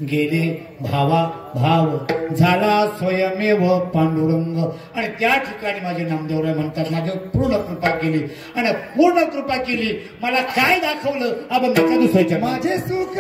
A: गेले भावा भाव झाला स्वयमेव पांडुरंग. आणि त्या ठिकाणी माझे नामदेवराय म्हणतात माझ्यावर पूर्ण कृपा केली. आणि पूर्ण कृपा केली मला काय दाखवलं अभंगाच्या दुसऱ्याच्या.
B: माझे सुख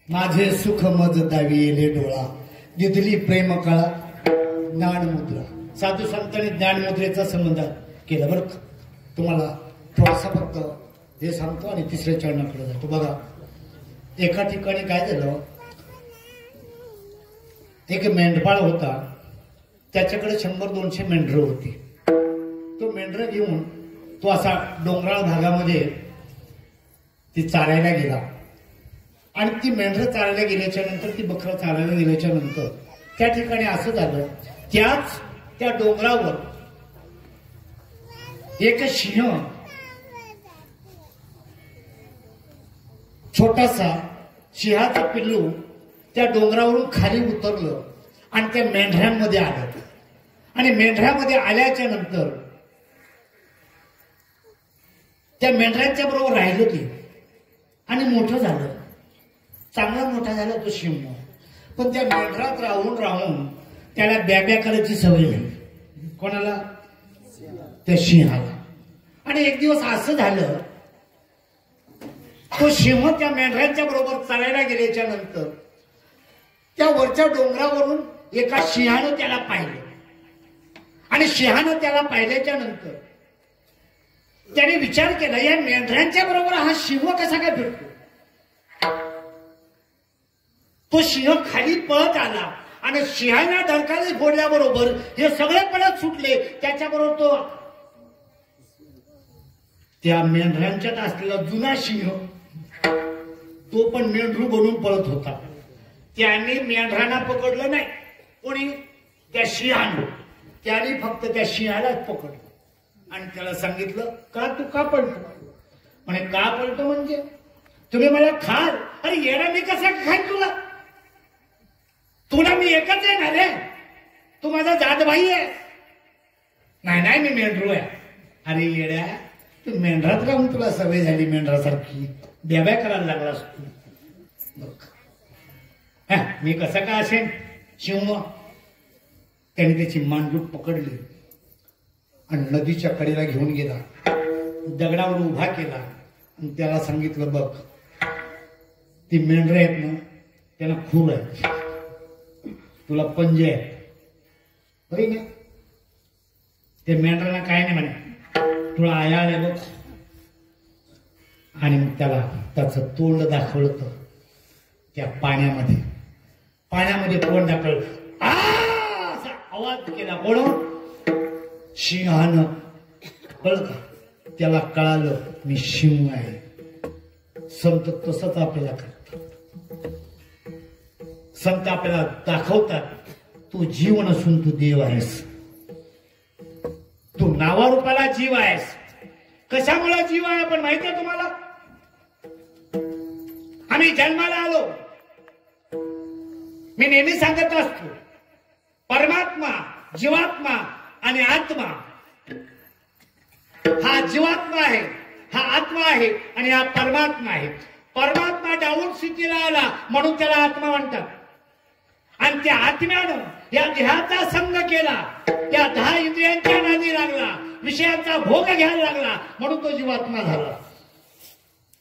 A: माझे सुख मज दावी येले डोळा दिदली प्रेम कळा ज्ञानमुद्रा. साधू संतांनी ज्ञानमुद्रेचा संबंध केला बरं का. तुम्हाला थोडासा फक्त हे सांगतो आणि तिसऱ्या चरणाकडे जातो. बघा एका ठिकाणी काय झालं, एक मेंढपाळ होता, त्याच्याकडे 100-200 मेंढरं होती. तो मेंढरं घेऊन तो असा डोंगराळ भागामध्ये ती चारायला गेला. आणि ती मेंढरं चारायला गेल्याच्या नंतर ती बकरं चारायला गेल्याच्या नंतर त्या ठिकाणी असं झालं, त्याच त्या डोंगरावर एक सिंह छोटासा सिंहाचं पिल्लू त्या डोंगरावरून खाली उतरलं आणि त्या मेंढऱ्यांमध्ये आलं. आणि मेंढऱ्यामध्ये आल्याच्या नंतर त्या मेंढऱ्यांच्या बरोबर राहिलं ते आणि मोठं झालं, चांगला मोठा झाला तो सिंह. पण त्या मेंढरात राहून राहून त्याला ब्याब्या करायची सवय झाली. कोणाला? त्या सिंहाला. आणि एक दिवस असं झालं, तो सिंह त्या मेंढऱ्यांच्या बरोबर चरायला गेल्याच्या नंतर त्या वरच्या डोंगरावरून एका सिंहानं त्याला पाहिलं आणि सिंहानं त्याला पाहिल्याच्या नंतर त्याने विचार केला, या मेंढरांच्या बरोबर हा सिंह कसा काय फिरतो? तो सिंह खाली पळत आला आणि सिंहाने डंकाने फोडल्याबरोबर हे सगळे पळत सुटले. त्याच्याबरोबर तो त्या मेंढरांच्यात असलेला जुना सिंह तो पण मेंढरू बनून पळत होता. त्याने मेंढरांना पकडलं नाही, कोणी? त्या सिंहानं. त्याने फक्त त्या सिंहालाच पकडलं आणि त्याला सांगितलं, का तू का पळतो? म्हणे का पळतो म्हणजे तुम्ही मला खाल. अरे येणं मी कसा खाईन तुला? तुला मी एकच आहे ना रे, तू माझा जातभाई आहे. नाही नाही मी मेंढरू आहे. अरे येड्या, तू मेंढरात राहून तुला सवय झाली मेंढरासारखी, बेब्या करायला लागलास तू. मी कसं का असेन शिव? त्याने त्याची मांडूट पकडली आणि नदीच्या कडेला घेऊन गेला, दगडावर उभा केला आणि त्याला सांगितलं, बघ ती मेंढर आहेत ना, त्यांना खूर आहे, तुला पंजे आहे, होय ना? ते मेंढरांना काय नाही म्हणे, तुला आया आल्या बघ. आणि मग त्याला त्याचं तोंड दाखवलं तर त्या पाण्यामध्ये तोंड दाखवलं. असा आवाज केला. कोण? सिंहानं. कळलं का? त्याला कळालं मी सिंह आहे. संत तसंच आपल्याला करतात. संत आपल्याला दाखवतात, तू जीव नसून तू देव आहेस. तू नावारूपाला जीव आहेस. कशामुळे जीव आहे पण माहिती आहे तुम्हाला? आम्ही जन्माला आलो. मी नेहमी सांगत असतो, परमात्मा, जीवात्मा आणि आत्मा. हा जीवात्मा आहे, हा आत्मा आहे आणि हा परमात्मा आहे. परमात्मा डाऊन स्थितीला आला म्हणून त्याला आत्मा म्हणतात. आणि त्या आत्म्यानं या देहाचा संग केला, त्या 10 इंद्रियांच्या नादी लागला, विषयांचा भोग घ्यायला लागला म्हणून तो जीवात्मा झाला.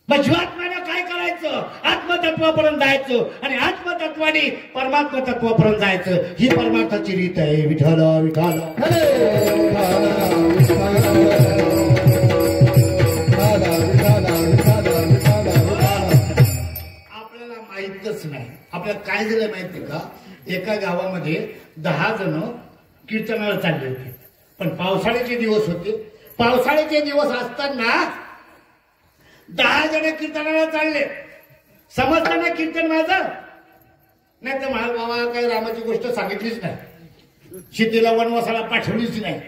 A: मग जीवात्म्यानं काय करायचं? आत्मतत्वापर्यंत जायचं आणि आत्मतत्वाने परमात्मा तत्वापर्यंत जायचं. ही परमार्थाची रीत आहे. विठ्ठल विठ्ठल. आपल्याला माहितच नाही. आपल्याला काय झालं माहितीये का? एका गावामध्ये 10 जण कीर्तनाला चालले होते, पण पावसाळ्याचे दिवस होते. पावसाळ्याचे दिवस असताना 10 जण कीर्तनाला चालले. समजताना कीर्तन माझं नाही तर माझा बाबा काही रामाची गोष्ट सांगितलीच नाही, सीतेला वनवासाला पाठवलीच नाही,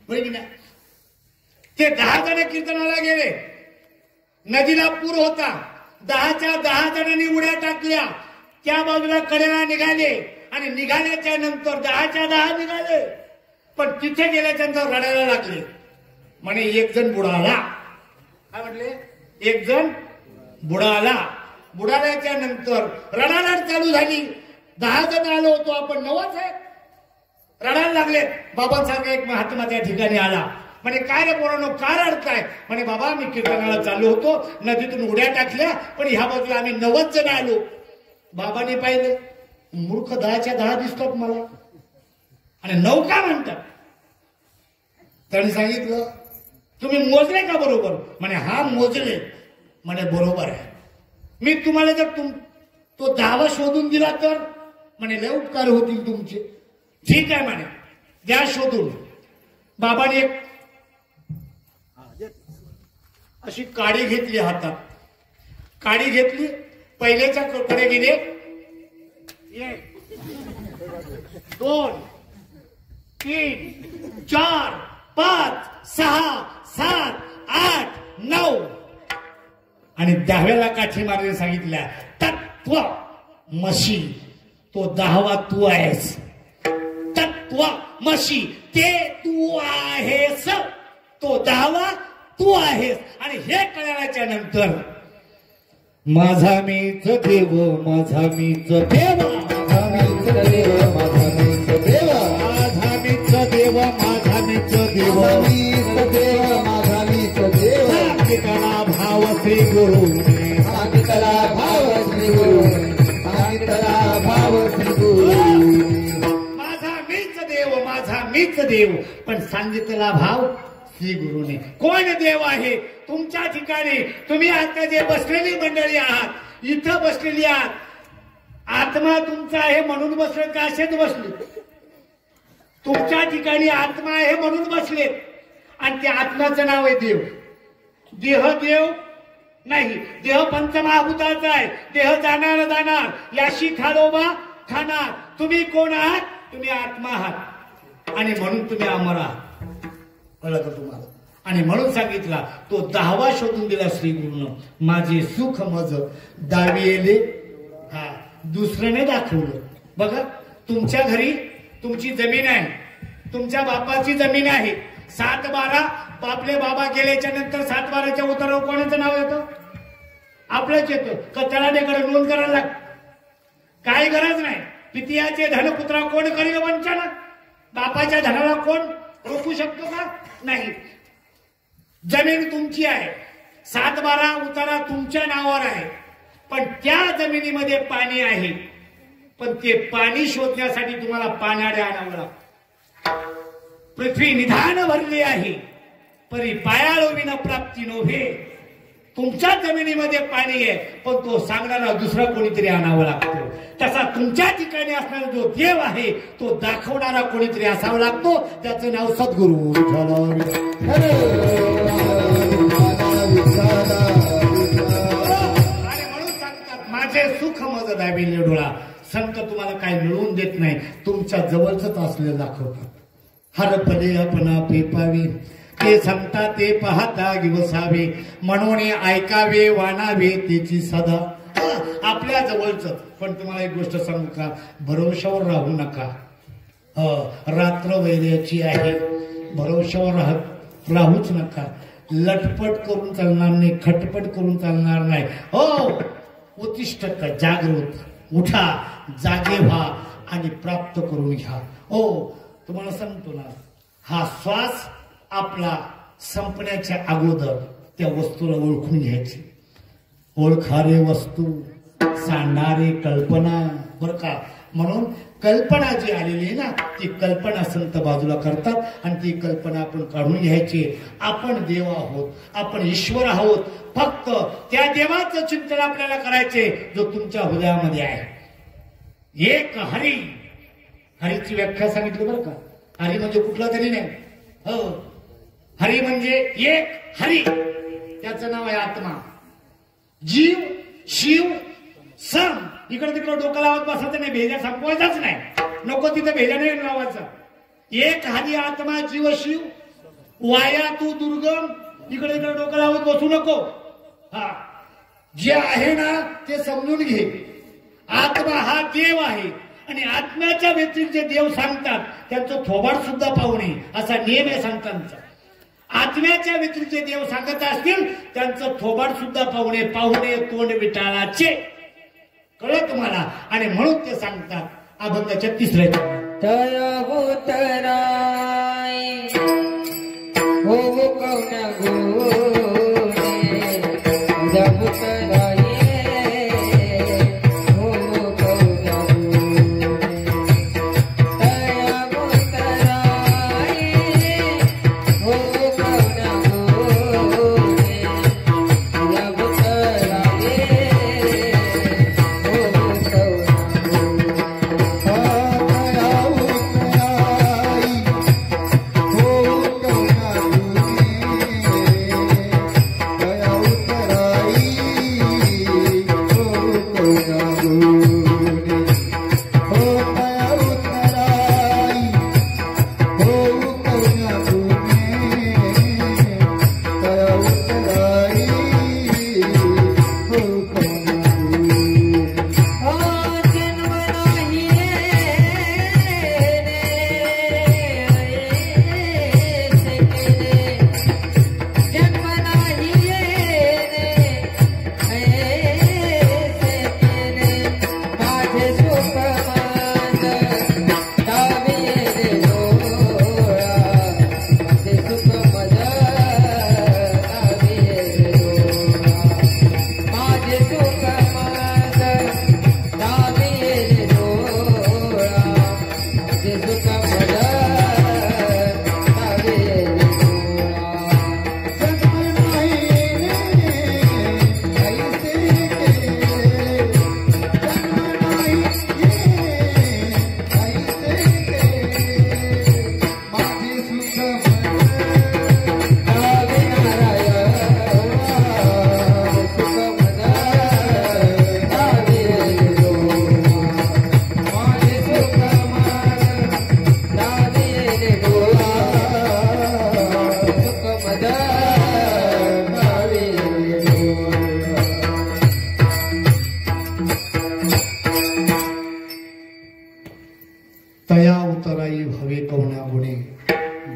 A: बरोबर की नाही? ते 10 जण कीर्तनाला गेले. नदीला पूर होता. 10च्या 10 जणांनी उड्या टाकल्या. त्या बाजूला कडेला निघाले आणि निघाल्याच्या नंतर 10च्या 10 निघाले, पण तिथे गेल्याच्या नंतर रडायला लागले. म्हणे एक जण बुडाला. काय म्हटले? एक जण बुडाला. बुडाल्याच्या नंतर रडारड चालू झाली. 10 जण आलो होतो आपण, 9च आहे. रडायला लागले. बाबांसारखा एक महात्मा त्या ठिकाणी आला. म्हणे काय रे पोरांनो, का रडताय? म्हणे बाबा मी कीर्तनाला चाललो होतो, नदीतून उड्या टाकल्या, पण ह्या बाजूला आम्ही 9च जण आलो. बाबाने पाहिले, मूर्ख 10च्या 10 दिसतात मला आणि 9 का म्हणतात? त्याने सांगितलं, तुम्ही मोजले का बरोबर? म्हणे हा मोजले. म्हणे बरोबर आहे. मी तुम्हाला जर तो 10वा शोधून दिला तर? म्हणे लय उपकार होतील तुमचे. ठीक आहे म्हणे, द्या शोधून. बाबाने एक अशी काडी घेतली हातात. काडी घेतली, पहिल्याच्या कडे गेले. 1 2 3 4 5 6 7 8 9 आणि 10व्याला काठी मारले. सांगितल्या तत्व मशी, तो 10वा तू आहेस. तत्व मशी, ते तू आहेस, तो 10वा तू आहेस. आणि हे कळल्याच्या नंतर माझा मीच देव, माझा मीच देव, माझा मीच देव, माझा मीच देव, माझा मीच देव, माझा मीच देव, मीच देव, माझा मीच देव. सांगितला भाव श्री गुरु, सांगितला भाव श्री गुरु, सांगितला भाव श्री गुरु. माझा मीच देव, पण सांगितला भाव श्री गुरुने. कोण देव आहे तुमच्या ठिकाणी? तुम्ही आता जे बसलेली मंडळी आहात, इथं बसलेली आहात, आत्मा तुमचा आहे म्हणून बसले का असेच बसले? तुमच्या ठिकाणी आत्मा आहे म्हणून बसलेत, आणि त्या आत्म्याचं नाव आहे देव. देह देव नाही, देह पंचमहाभूताचा आहे. देह जाणार, याशी खालोबा खाणार. तुम्ही कोण आहात? तुम्ही आत्मा आहात, आणि म्हणून तुम्ही अमर आहात. कळलं का तुम्हाला? आणि म्हणून सांगितला तो 10वा शोधून दिला श्री गुरुनं. माझे सुख मज दाविले, हा दुसऱ्याने दाखवलं. बघा, तुमच्या घरी तुमची जमीन आहे, तुमच्या बापाची जमीन आहे. 7-12 आपले बाबा गेल्याच्या नंतर 7-12च्या उतारावर कोणाचं नाव येतं? आपलंच येतं. कचराडेकडे नोंद करायला लागत. काही गरज नाही. पितियाचे धनपुत्रा कोण करील वंचन? बापाच्या धनाला कोण रोखू शकतो का? नाही. जमीन तुमची आहे, 7-12 उतारा तुमच्या नावावर आहे, पण त्या जमिनीमध्ये पाणी आहे. पण ते पाणी शोधण्यासाठी तुम्हाला पाण्याडे आणावं लागतं. पृथ्वी निधान भरली आहे, परी पायाळो विना प्राप्ती नोव्हे. तुमच्या जमिनीमध्ये पाणी आहे, पण तो सांगणारा दुसरा कोणीतरी आणावं लागतो. तसा तुमच्या ठिकाणी असणारा जो देव आहे, तो दाखवणारा कोणीतरी असावा लागतो. त्याचं नाव सद्गुरू. आणि म्हणून सांगतात माझे सुख मज दाविले डोळा. संत तुम्हाला काय मिळवून देत नाही, तुमच्या जवळच असलेलं दाखवतात. हरपले अपना पेपावे, ते सांगता ते पाहता दिवसावे, म्हणून ऐकावे वाणावे त्याची सदा. आपल्या जवळच. पण तुम्हाला एक गोष्ट सांगू का? भरोशावर राहू नका. रात्र वैर्याची आहे, भरोशावर राहूच नका. लटपट करून चालणार नाही, खटपट करून चालणार नाही. हो, उत्तिष्ठ जागृत, उठा, जागे व्हा आणि प्राप्त करून घ्या. हो, तुम्हाला सांगतो ना, हा श्वास आपला संपण्याच्या अगोदर त्या वस्तूला ओळखून घ्यायची. ओळखारे वस्तू, सांडणारे कल्पना. बर का? म्हणून कल्पना जी आलेली आहे ना, ती कल्पना संत बाजूला करतात, आणि ती कल्पना आपण काढून घ्यायची. आपण देव आहोत, आपण ईश्वर आहोत. फक्त त्या देवाचं चिंतन आपल्याला करायचे जो तुमच्या हृदयामध्ये आहे. एक हरी. हरीची व्याख्या सांगितली बरं का? हरी म्हणजे कुठला तरी नाही. हो, हरी म्हणजे एक हरी, त्याचं नाव आहे आत्मा. जीव, शिव, सम. इकडे तिकडे डोकं लावत बसायचं नाही, भेजा संपवायचाच नाही. नको तिथं भेजा नाही लावायचा. एक हरी आत्मा, जीव, शिव. वाया तू दुर्गम. इकडे तिकडे डोकं लावत बसू नको. हा, जे आहे ना ते समजून घे. आत्मा हा देव आहे, आणि आत्म्याच्या व्यतिरिक्त जे देव सांगतात त्यांचं थोबाड सुद्धा पाहू नये, असा नियम आहे संतांचा. आत्म्याच्या व्यतिरिक्त जे देव सांगत असतील त्यांचं थोबाड सुद्धा पाहू नये, तोंड विटाळाचे. कळलं तुम्हाला? आणि म्हणून ते सांगतात अभंगाच्या 3ऱ्या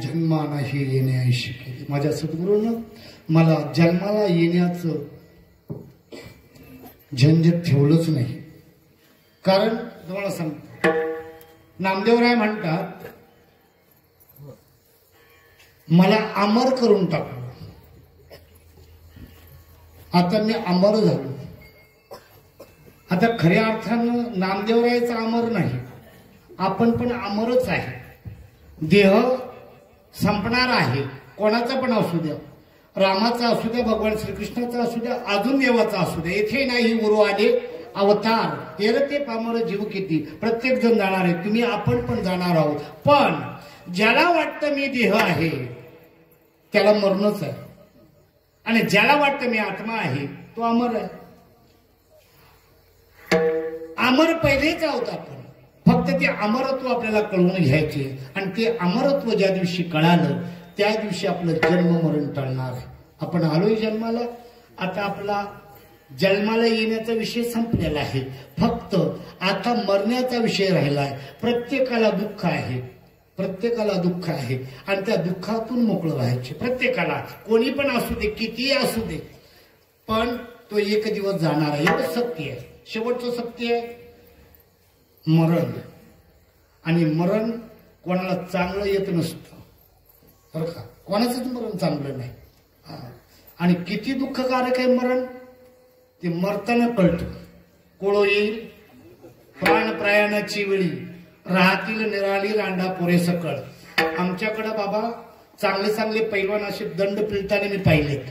A: जन्मा नाही येण्याशी केली. माझ्या सद्गुरूनं मला जन्माला येण्याचं झंझट ठेवलंच नाही. कारण तुम्हाला सांगतो, नामदेवराय म्हणतात मला अमर करून टाकलं. आता मी अमर झालो. आता खऱ्या अर्थानं नामदेवरायचा अमर नाही, आपण पण अमरच आहे. देह संपणार आहे, कोणाचा पण असू द्या, रामाचा असू द्या, भगवान श्रीकृष्णाचा असू द्या, अजून देवाचा असू द्या. येथे नाही गुरु आले अवतार, ते पामर जीव किती. प्रत्येक जण जाणार आहे, तुम्ही आपण पण जाणार आहोत. पण ज्याला वाटतं मी देह आहे त्याला मरणच आहे, आणि ज्याला वाटतं मी आत्मा आहे तो अमर आहे. अमर पहिलेच आहोत आपण, फक्त ते अमरत्व आपल्याला कळवून घ्यायचे. आणि ते अमरत्व ज्या दिवशी कळालं त्या दिवशी आपलं जन्म मरण टळणार आहे. आपण आलोय जन्माला, आता आपला जन्माला येण्याचा विषय संपलेला आहे, फक्त आता मरण्याचा विषय राहिला आहे. प्रत्येकाला दुःख आहे, प्रत्येकाला दुःख आहे, आणि त्या दुःखातून मोकळं व्हायचे. प्रत्येकाला, कोणी पण असू दे, कितीही असू दे, पण तो एक दिवस जाणार आहे. एवढं सत्य आहे. शेवटचं सत्य आहे मरण. आणि मरण कोणाला चांगलं येत नसतं बरं का, कोणाचंच मरण चांगलं नाही. आणि किती दुःखकारक आहे मरण ते मरताना कळतं. कोळो येईल प्राण प्रयाणाची वेळी, राहतील निराळी रांडा पुरे सकळ. आमच्याकडं बाबा चांगले चांगले पैलवान असे दंड पिळताना मी पाहिलेत,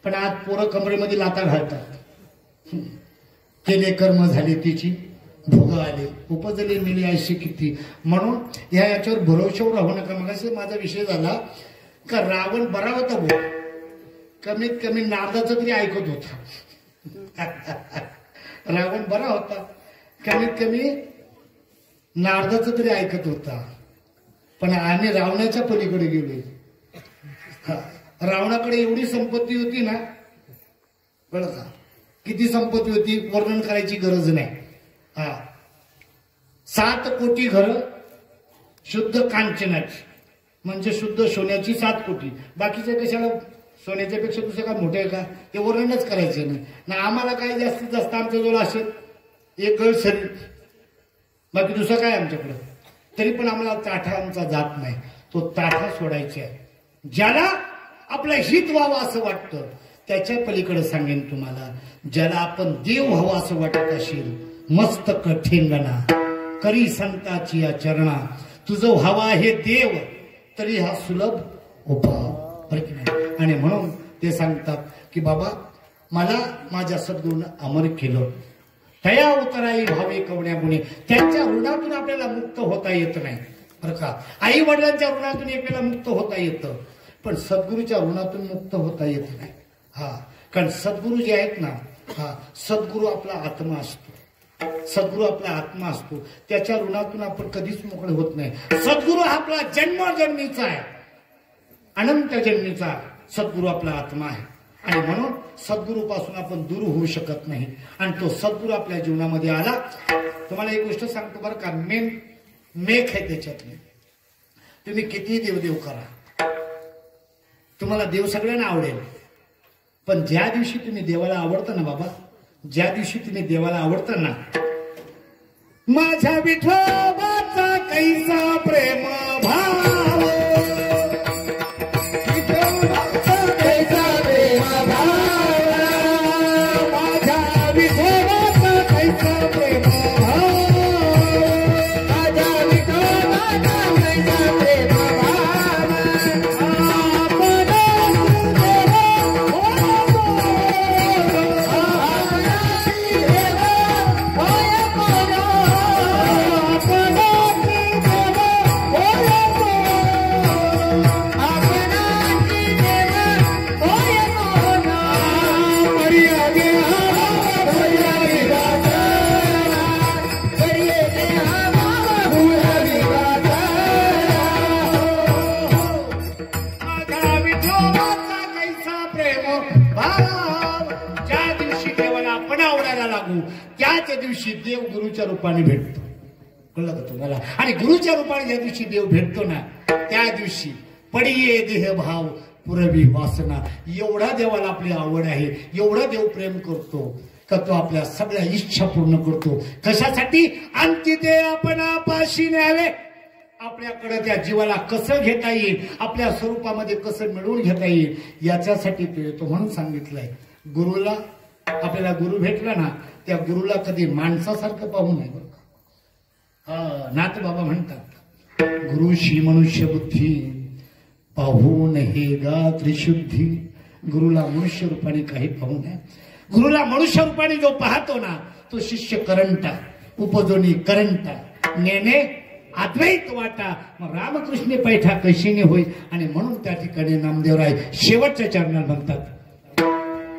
A: पण आज पोरं कमरेमध्ये लाता घालतात. केले कर्म झाले तिची भोग आले, उपजले मिली आयशी किती. म्हणून याच्यावर भरोशावर राहू नका. मग माझा विषय झाला का रावण बरा होता भाऊ, कमीत कमी नारदाचं तरी ऐकत होता. रावण बरा होता, कमीत कमी नारदाचं तरी ऐकत होता. पण आम्ही रावणाच्या पलीकडे गेलोय. रावणाकडे एवढी संपत्ती होती ना, कळलं का, किती संपत्ती होती वर्णन करायची गरज नाही. 7 कोटी घर शुद्ध कांचनाची, म्हणजे शुद्ध सोन्याची 7 कोटी. बाकीच्या कशाला, सोन्याच्या पेक्षा दुसरं काय मोठं आहे का, ते वर्णनच करायचे नाही ना. आम्हाला काय जास्तीत जास्त आमच्या जवळ असेल एक गळ शरीर, बाकी दुसरं काय आमच्याकडे. तरी पण आम्हाला ताठा आमचा जात नाही, तो ताठा सोडायचा आहे. ज्याला आपलं हित व्हावं असं वाटतं त्याच्या पलीकडे सांगेन तुम्हाला, ज्याला आपण देव व्हावं असं वाटत असेल, मस्त ठेंगणा करी संताची या चरणा. तुझं व्हावा आहे देव तरी हा सुलभ उपाय. आणि म्हणून ते सांगतात की बाबा मला माझ्या सद्गुरूनं अमर केलं, तया उतराई भावे कवण्यामुळे. त्यांच्या ऋणातून आपल्याला मुक्त होता येत नाही बरं का. आई वडिलांच्या ऋणातून एकवेळेला मुक्त होता येतं, पण सद्गुरूच्या ऋणातून मुक्त होता येत नाही. कारण सद्गुरू जे आहेत ना, सद्गुरू आपला आत्मा असतो, सद्गुरू आपला आत्मा असतो, त्याच्या ऋणातून आपण कधीच मोकळे होत नाही. सद्गुरू आपला जन्मजन्मीचा आहे, अनंत जन्मीचा सद्गुरू आपला आत्मा आहे. आणि म्हणून सद्गुरूपासून आपण दूर होऊ शकत नाही. आणि तो सद्गुरू आपल्या जीवनामध्ये आला. तुम्हाला एक गोष्ट सांगतो बरं का, मेख आहे त्याच्यातले. तुम्ही किती देवदेव करा, तुम्हाला देव सगळ्यांना आवडेल, पण ज्या दिवशी तुम्ही देवाला आवडता ना बाबा, ज्या दिवशी तुम्ही देवाला आवडता ना, माझ्या विठोबाचा कैसा प्रेम भाव, विठोबाचा कैसा प्रेम भाव, माझ्या विठोबाचा कैसा प्रेम भाव, माझ्या विठोबाचा कैसा प्रेम भाव, त्याच दिवशी देव गुरुच्या रूपाने भेटतो. कळलं का तुम्हाला. आणि गुरुच्या रूपाने ज्या दिवशी देव भेटतो ना, त्या दिवशी पडिये देह भाव पुरवी वासना. एवढा देवाला आपली आवड आहे, एवढा देव प्रेम करतो का तो आपल्या सगळ्या इच्छा पूर्ण करतो. कशासाठी? अंती ते आपण आपाशी न्यावे. आपल्याकडे त्या जीवाला कसं घेता येईल, आपल्या स्वरूपामध्ये कसं मिळवून घेता येईल याच्यासाठी तो येतो. म्हणून सांगितलंय गुरुला, आपल्याला गुरु भेटला ना त्या गुरुला कधी माणसासारखं पाहू नये बरं का. नाथ बाबा म्हणतात गुरुशी मनुष्य बुद्धी पाहून हे गा त्रिशुद्धी. गुरुला मनुष्य रूपाने काही पाहू नये. गुरुला मनुष्य रूपाने जो पाहतो ना तो शिष्य करंटा उपजोनी करंटा नेणे अद्वैत वाटा. मग रामकृष्ण पैठा कशीने होईल. आणि म्हणून त्या ठिकाणी नामदेवराय शेवटच्या चरणात म्हणतात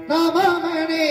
B: नामा म्हणे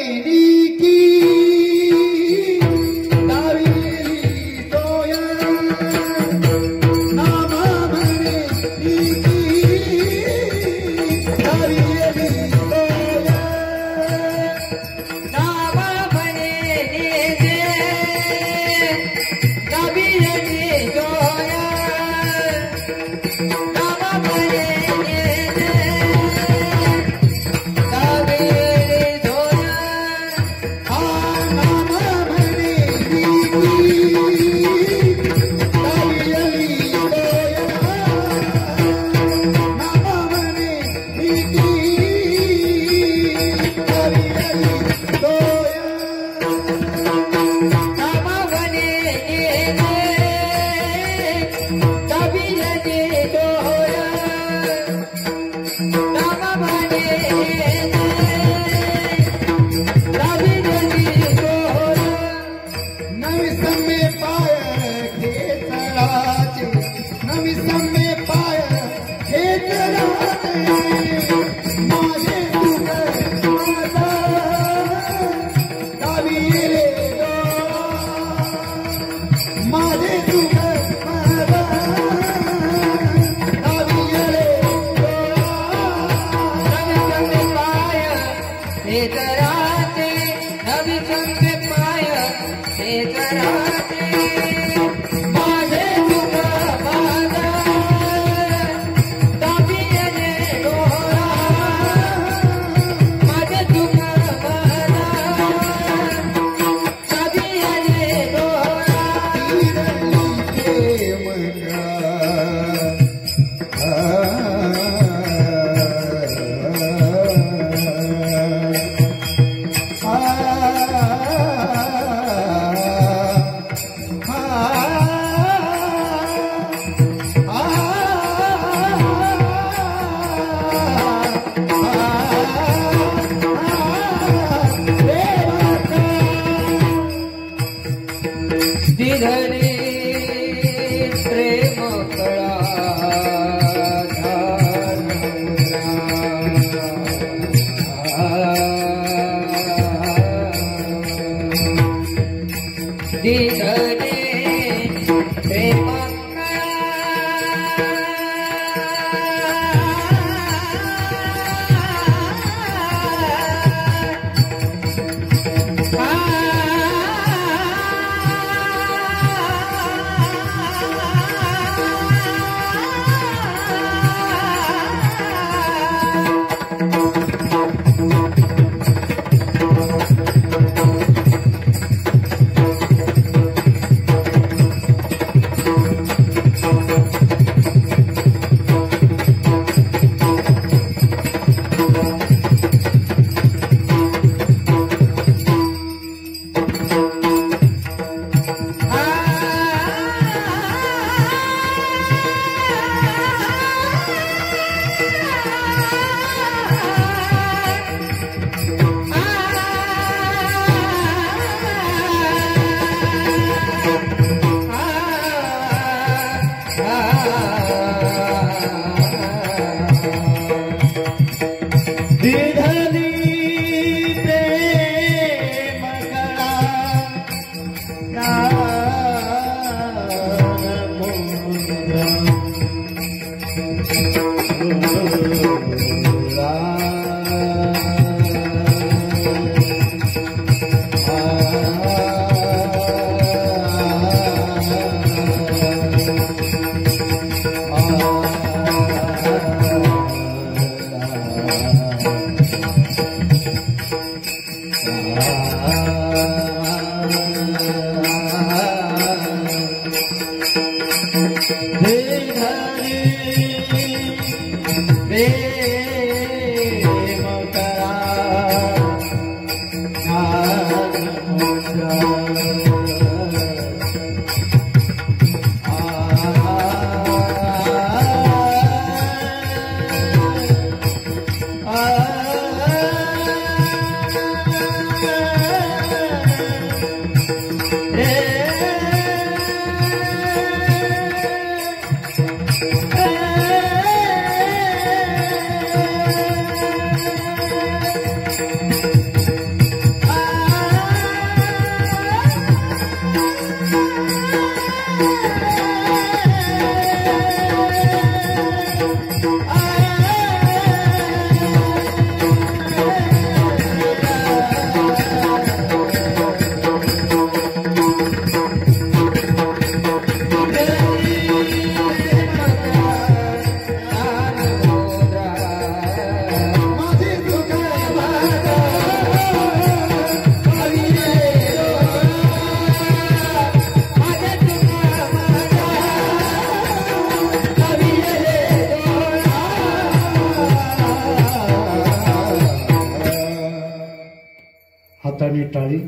A: हाताने टाळी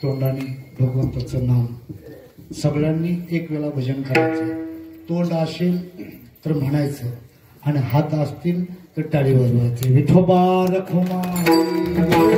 A: तोंडाने भगवंताचं नाम सगळ्यांनी एक वेळा भजन करायचं तोंड असेल तर म्हणायचं आणि हात असतील तर टाळी वाजवायचे विठोबा रखुमाई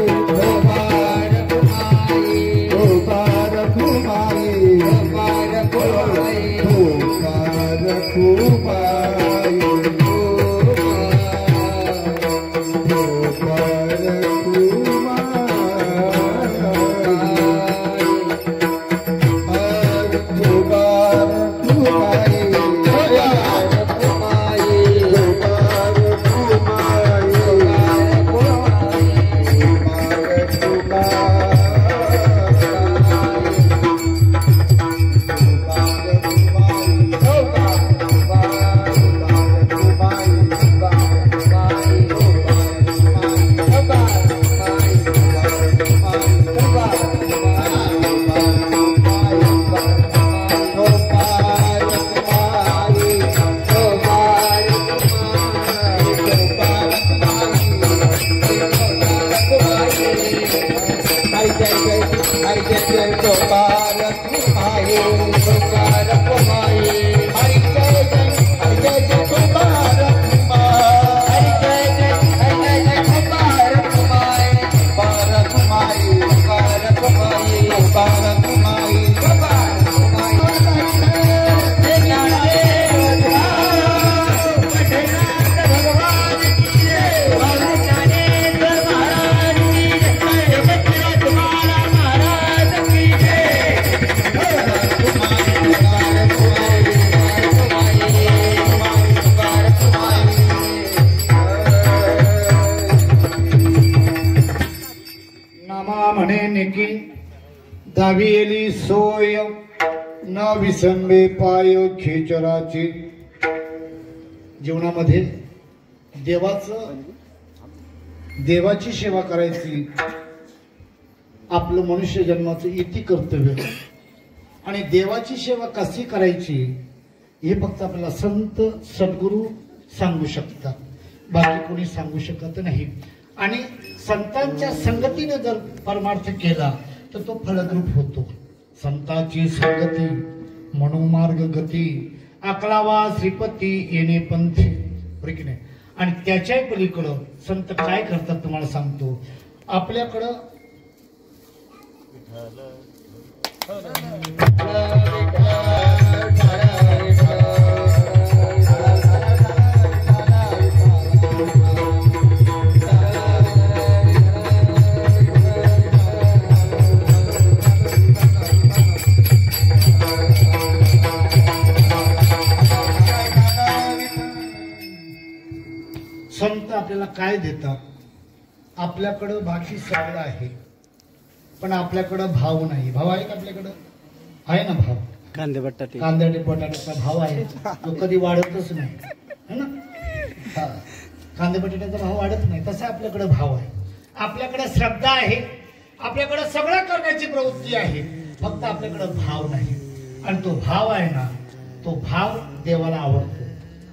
A: दावियली सोय न विसंबे पाय खेचराची जीवनामध्ये देवाची सेवा करायची आपलं मनुष्य जन्माचं इति कर्तव्य आणि देवाची सेवा कशी करायची हे फक्त आपल्याला संत सद्गुरू सांगू शकतात बाकी कोणी सांगू शकत नाही आणि संतांच्या संगतीने जर परमार्थ केला तर तो फलद्रूप होतो संताची संगती मनोमार्ग गती अकलावा श्रीपती येणे पंथी बरोबर नाही आणि त्याच्याही पलीकडं संत काय करतात तुम्हाला सांगतो आपल्याकडं संत आपल्याला काय देतात आपल्याकडं बाकी सगळं आहे पण आपल्याकडं भाव नाही भाव आहे का आपल्याकडं आहे ना भाव कांदे बटाट्याचा भाव आहे तो कधी वाढतच नाही है ना कांदे बटाट्याचा भाव वाढत नाही तसा आपल्याकडे भाव आहे आपल्याकडे श्रद्धा आहे आपल्याकडे सगळं करण्याची प्रवृत्ती आहे फक्त आपल्याकडे भाव नाही आणि तो भाव आहे ना तो भाव देवाला आवडतो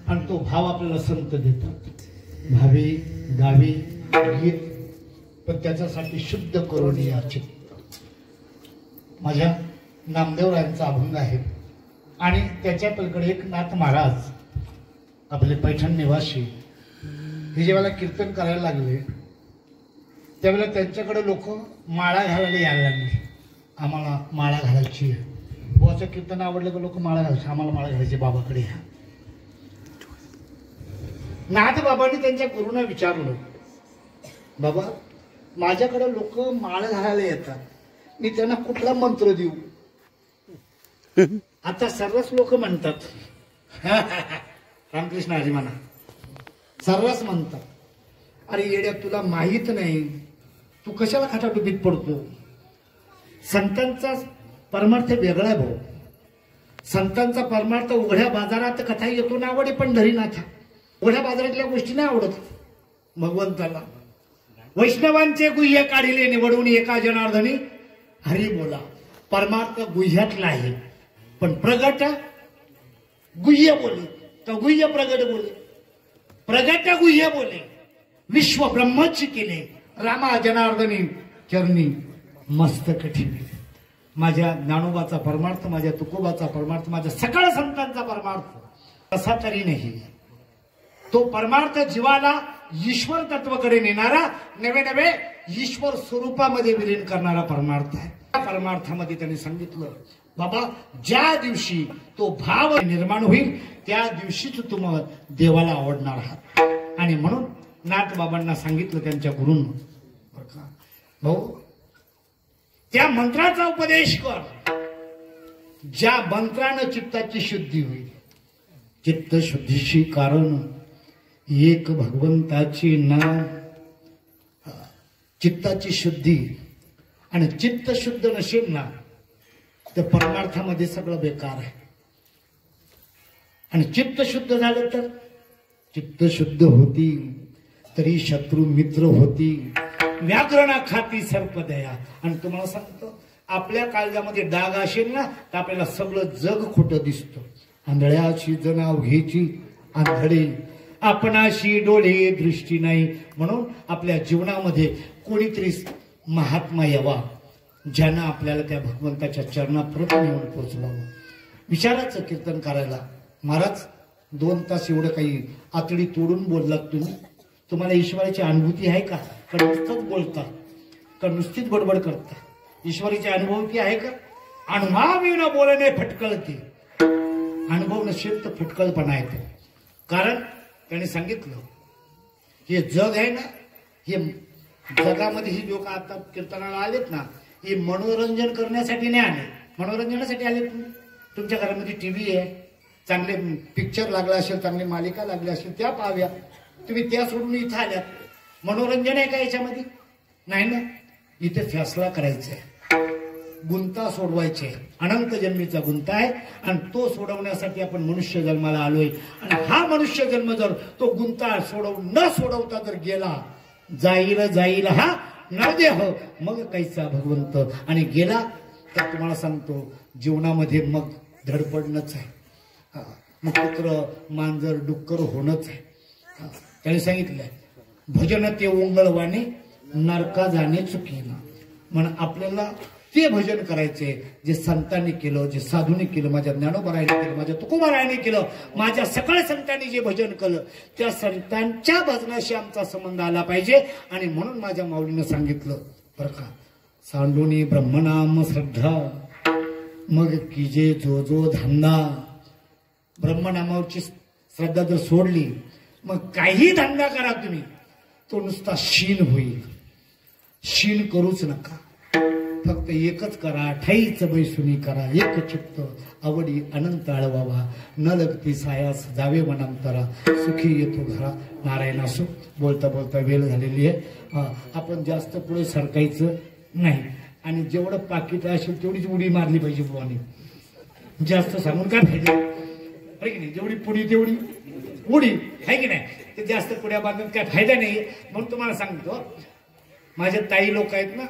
A: आणि तो भाव आपल्याला संत देतात. भावी गावी गीत, पण त्याच्यासाठी शुद्ध करून याचे. माझ्या नामदेवरायांचा अभंग आहे आणि त्याच्या पलीकडे एक नाथ महाराज आपले पैठण निवासी हे जेव्हा कीर्तन करायला लागले त्यावेळेला त्यांच्याकडे लोक माळा घालायला यायला लागले. आम्हाला माळा घालायची आहे. बुवाचं कीर्तन आवडलं का लोक माळा घालायचे. आम्हाला माळा घालायची, बाबाकडे या. नाथ बाबांनी त्यांच्या गुरुंना विचारलं, बाबा माझ्याकडे लोक माळ घालायला येतात, मी त्यांना कुठला मंत्र देऊ. आता सर्वच लोक म्हणतात रामकृष्ण हरी म्हणा, सर्वच म्हणतात, अरे येड्या तुला माहित नाही, तू कशाला खाटाटुपीत पडतो. संतांचा परमार्थ वेगळा आहे भाऊ. संतांचा परमार्थ उघड्या बाजारात कथा येतो ना आवडे पंढरीनाथा. उघड्या बाजारातल्या गोष्टी नाही आवडत भगवंताला. वैष्णवांचे गुह्य काढिले निवडून एका जनार्दनी हरी बोला. परमार्थ गुह्यातला आहे, पण प्रगट गुह्य बोले तर गुह्य प्रगट बोले, प्रगट गुह्य बोले. विश्व ब्रह्मच केले रामा जनार्दनी चरणी मस्तक ठेवले. माझ्या ज्ञानोबाचा परमार्थ, माझ्या तुकोबाचा परमार्थ, माझ्या सकळ संतांचा परमार्थ असा तरी नाही. तो परमार्थ जीवाला ईश्वर तत्वाकडे नेणारा, नवे नवे ईश्वर स्वरूपामध्ये विलीन करणारा परमार्थ आहे. त्या परमार्थामध्ये त्यांनी सांगितलं, बाबा ज्या दिवशी तो भाव निर्माण होईल त्या दिवशीच तुम्ही देवाला आवडणार आहात. आणि म्हणून नाथ बाबांना सांगितलं त्यांच्या गुरूंना, भाऊ त्या मंत्राचा उपदेश कर, ज्या मंत्रानं चित्ताची शुद्धी होईल. चित्त शुद्धीशी कारण एक भगवंताची नाम. चित्ताची शुद्धी, आणि चित्त शुद्ध नसेल ना तर परमार्थामध्ये सगळं बेकार आहे. आणि चित्त शुद्ध झालं तर, चित्त शुद्ध होती तरी शत्रू मित्र होती. व्याकरणा खाती सर्पदया. आणि तुम्हाला सांगतो, आपल्या काळजामध्ये डाग असेल ना तर आपल्याला सगळं जग खोटं दिसतं. आंधळ्याची जनावघेची आंधळे, आपणाशी डोळे दृष्टी नाही. म्हणून आपल्या जीवनामध्ये कोणीतरी महात्मा यावा ज्यानं आपल्याला त्या भगवंताच्या चरणाप्रत नेऊन पोचवावं. विचाराचं कीर्तन करायला महाराज 2 तास एवढं काही आतडी तोडून बोललात तुम्ही. तुम्हाला ईश्वराची अनुभूती आहे का? का नुसतंच बोलता, का नुसतीच बडबड करता? ईश्वराची अनुभूती आहे का? अनुभवी न बोलणे फटकळते. अनुभव नसेल तर फटकळपणा येतो. कारण त्याने सांगितलं, हे जग आहे ना, हे जगामध्ये ही लोक आता कीर्तनाला आलेत ना, हे मनोरंजन करण्यासाठी नाही आले, मनोरंजनासाठी आले. तुमच्या घरामध्ये टीव्ही आहे, चांगले पिक्चर लागला असेल, चांगली मालिका लागली असेल, त्या पाहाव्या. तुम्ही त्या सोडून इथं आल्यात. मनोरंजन आहे का याच्यामध्ये? नाही ना. इथे फैसला करायचा आहे, गुंता सोडवायचे. अनंत जन्मीचा गुंता आहे आणि तो सोडवण्यासाठी आपण मनुष्य जन्माला आलोय. आणि हा मनुष्य जन्म जर तो गुंता न सोडवता जर गेला, जाईल हा नरदेह मग कैसा भगवंत. आणि गेला तर तुम्हाला सांगतो जीवनामध्ये मग धडपडणंच आहे. मग कुत्र मांजर डुक्कर होणंच आहे. त्याने सांगितलंय, भजन ते ओंगळवाने नरका जाणे चुकीनं. म्हणून आपल्याला ते भजन करायचे जे संतांनी केलं, जे साधूंनी केलं, माझ्या ज्ञानोबारायांनी केलं, माझ्या तुकोबारायांनी केलं, माझ्या सकळ संतांनी जे भजन केलं त्या संतांच्या भजनाशी आमचा संबंध आला पाहिजे. आणि म्हणून माझ्या माऊलीनं सांगितलं बरं का, सांडुनी ब्रह्मनाम श्रद्धा मग कीजे जो जो धंदा. ब्रह्मनामावरची श्रद्धा जर सोडली मग काही धंदा करा तुम्ही, तो नुसता शीन होईल. शीन करूच नका, फक्त एकच करा, ठाईच बैसुनी करा. एक चित्त आवडी अनंत आळवावा, न लगती सायास जावे मनांतरा. सुखी येतो घरा नारायण असो. बोलता बोलता वेळ झालेली आहे. आपण जास्त पुढे सरकायचं नाही. आणि जेवढं पाकिट असेल तेवढीच उडी मारली पाहिजे बुवानी. जास्त सांगून काय फायदा आहे की नाही? जेवढी पुढी तेवढी उडी आहे की नाही? ते जास्त पुढ्या बांधून काय फायदा नाही. म्हणून तुम्हाला सांगतो, माझे ताई लोक आहेत ना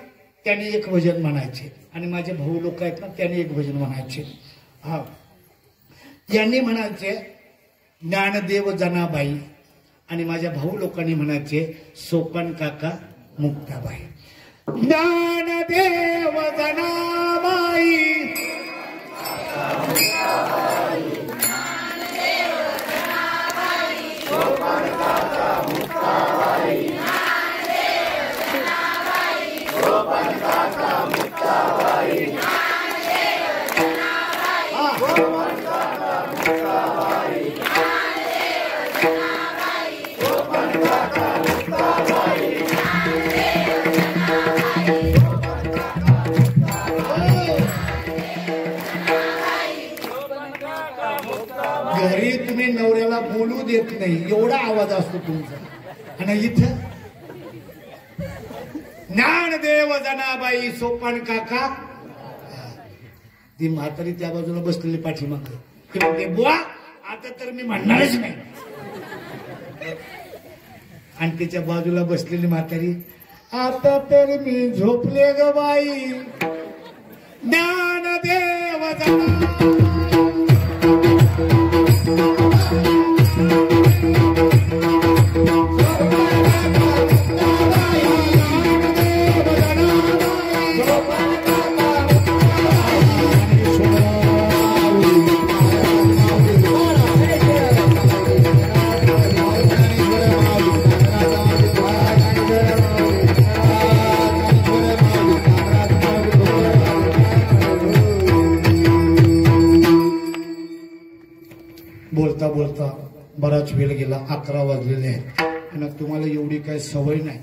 A: त्यांनी एक भजन म्हणायचे, आणि माझे भाऊ लोक आहेत ना त्यांनी एक भजन म्हणायचे. हा, यांनी म्हणायचे ज्ञानदेव जनाबाई आणि माझ्या भाऊ लोकांनी म्हणायचे सोपन काका मुक्ताबाई. ज्ञानदेव जनाबाई घरी तुम्ही नवऱ्याला बोलू देत नाही एवढा आवाज असतो तुमचा आणि इथं ज्ञानदेव जनाबाई सोपान काका. ती म्हातारी त्या बाजूला बसलेली पाठीमाग ती म्हणते बुवा आता तर मी म्हणणारच नाही. आणि त्याच्या बाजूला बसलेली म्हातारी आता तर मी झोपले ग बाई. ज्ञानदेव जनाबाई बोलता बोलता बराच वेळ गेला. 11 वाजलेले आहेत आणि तुम्हाला एवढी काही सवय नाही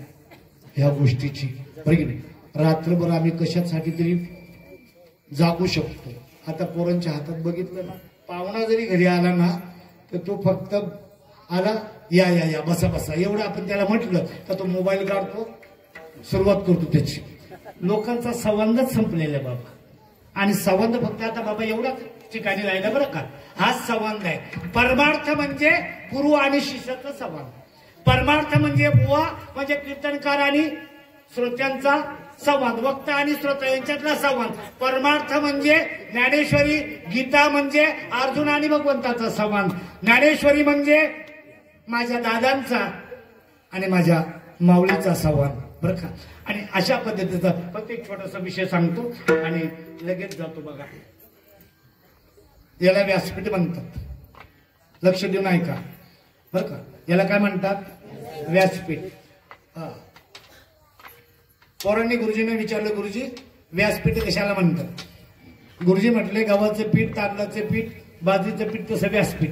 A: ह्या गोष्टीची बरं की नाही. रात्रभर आम्ही कशासाठी तरी जागू शकतो. आता पोरांच्या हातात बघितलं ना पाहुणा जरी घरी आला ना तर तो फक्त आला या या या बसा बसा एवढं आपण त्याला म्हटलं तर तो मोबाईल काढतो सुरुवात करतो त्याची. लोकांचा संवादच संपलेला आहे बाबा. आणि संवाद फक्त आता बाबा एवढाच ठिकाणी राहिला बरं का. हाच संवाद आहे. परमार्थ म्हणजे गुरु आणि शिष्याचा संवाद. परमार्थ म्हणजे बुवा म्हणजे कीर्तनकार आणि श्रोत्यांचा संवाद. वक्ता आणि श्रोता यांच्यातला संवाद. परमार्थ म्हणजे ज्ञानेश्वरी गीता म्हणजे अर्जुन आणि भगवंताचा संवाद. ज्ञानेश्वरी म्हणजे माझ्या दादांचा आणि माझ्या माऊलीचा संवाद बरं का. आणि अशा पद्धतीचा फक्त एक छोटासा विषय सांगतो आणि लगेच जातो. बघा याला व्यासपीठ म्हणतात. लक्ष देऊन ऐका बरं का. याला काय म्हणतात व्यासपीठ. पोरांनी गुरुजींना विचारलं गुरुजी व्यासपीठ कशाला म्हणतात. गुरुजी म्हटले गव्हाचं पीठ तांदळाचं पीठ बाजरीचं पीठ तसं व्यासपीठ.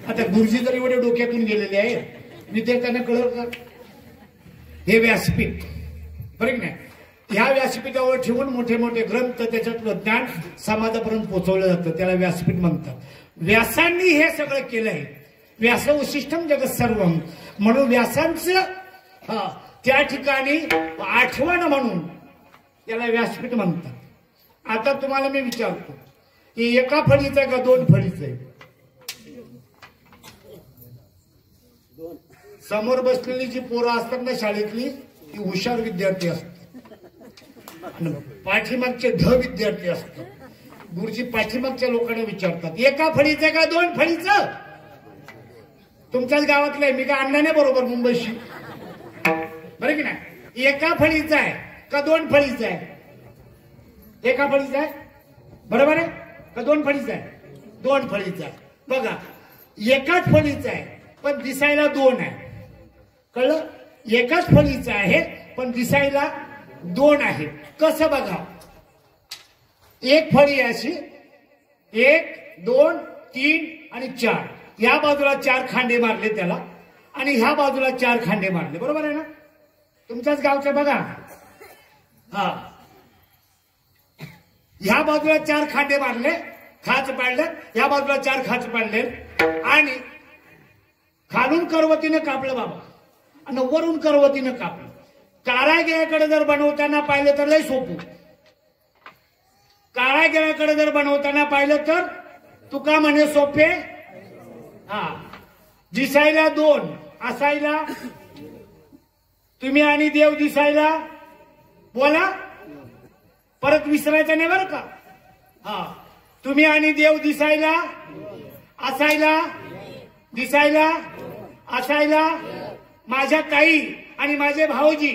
A: आता गुरुजी जर एवढे डोक्यातून गेलेले आहे विद्यार्थ्यांना कळलं का हे व्यासपीठ बरं की नाही. ह्या व्यासपीठावर ठेवून मोठे मोठे ग्रंथ त्याच्यातलं ज्ञान समाजापर्यंत पोहोचवलं जातं त्याला व्यासपीठ म्हणतात. व्यासांनी हे सगळं केलंय. व्यास वशिष्ठम जगत सर्वम म्हणून व्यासांचं त्या ठिकाणी आठवण म्हणून त्याला व्यासपीठ म्हणतात. आता तुम्हाला मी विचारतो की एका फळीचं आहे का 2 फळीचं आहे. समोर बसलेली जी पोरं असतात ना शाळेतली ती हुशार विद्यार्थी असतात. पाठीमागचे विद्यार्थी असतात. गुरुजी पाठीमागच्या लोकांना विचारतात एका फळीचं का 2 फळीचं. तुमच्याच गावातलं आहे मी काय आणलं नाही बरोबर मुंबईशी बरं की नाही. एका फळीचं आहे का 2 फळीचं आहे. एका फळीचं आहे बरोबर आहे का 2 फळीचं आहे. 2 फळीचं आहे. बघा एकाच फळीचं आहे पण दिसायला 2 आहे. कळलं. एकाच फळीचं आहे पण दिसायला 2 आहे. कसं बघा एक फळी अशी 1 2 3 आणि 4 या बाजूला 4 खांडे मारले त्याला आणि ह्या बाजूला 4 खांडे मारले बरोबर आहे ना. तुमच्याच गावचं बघा. ह्या बाजूला 4 खांडे मारले खाच पाडले ह्या बाजूला 4 खाच पाडले आणि खालून करवतीने कापलं बाबा आणि वरून करवतीने कापलं. कारागिराकडे जर बनवताना पाहिलं तर लय सोपं. कारागिराकडे जर बनवताना पाहिलं तर तुका म्हणे सोपे. दिसायला 2 असायला तुम्ही आणि देव दिसायला बोला परत विसरायचं नाही बरं का. तुम्ही आणि देव दिसायला असायला दिसायला असायला माझ्या ताई आणि माझे भाऊजी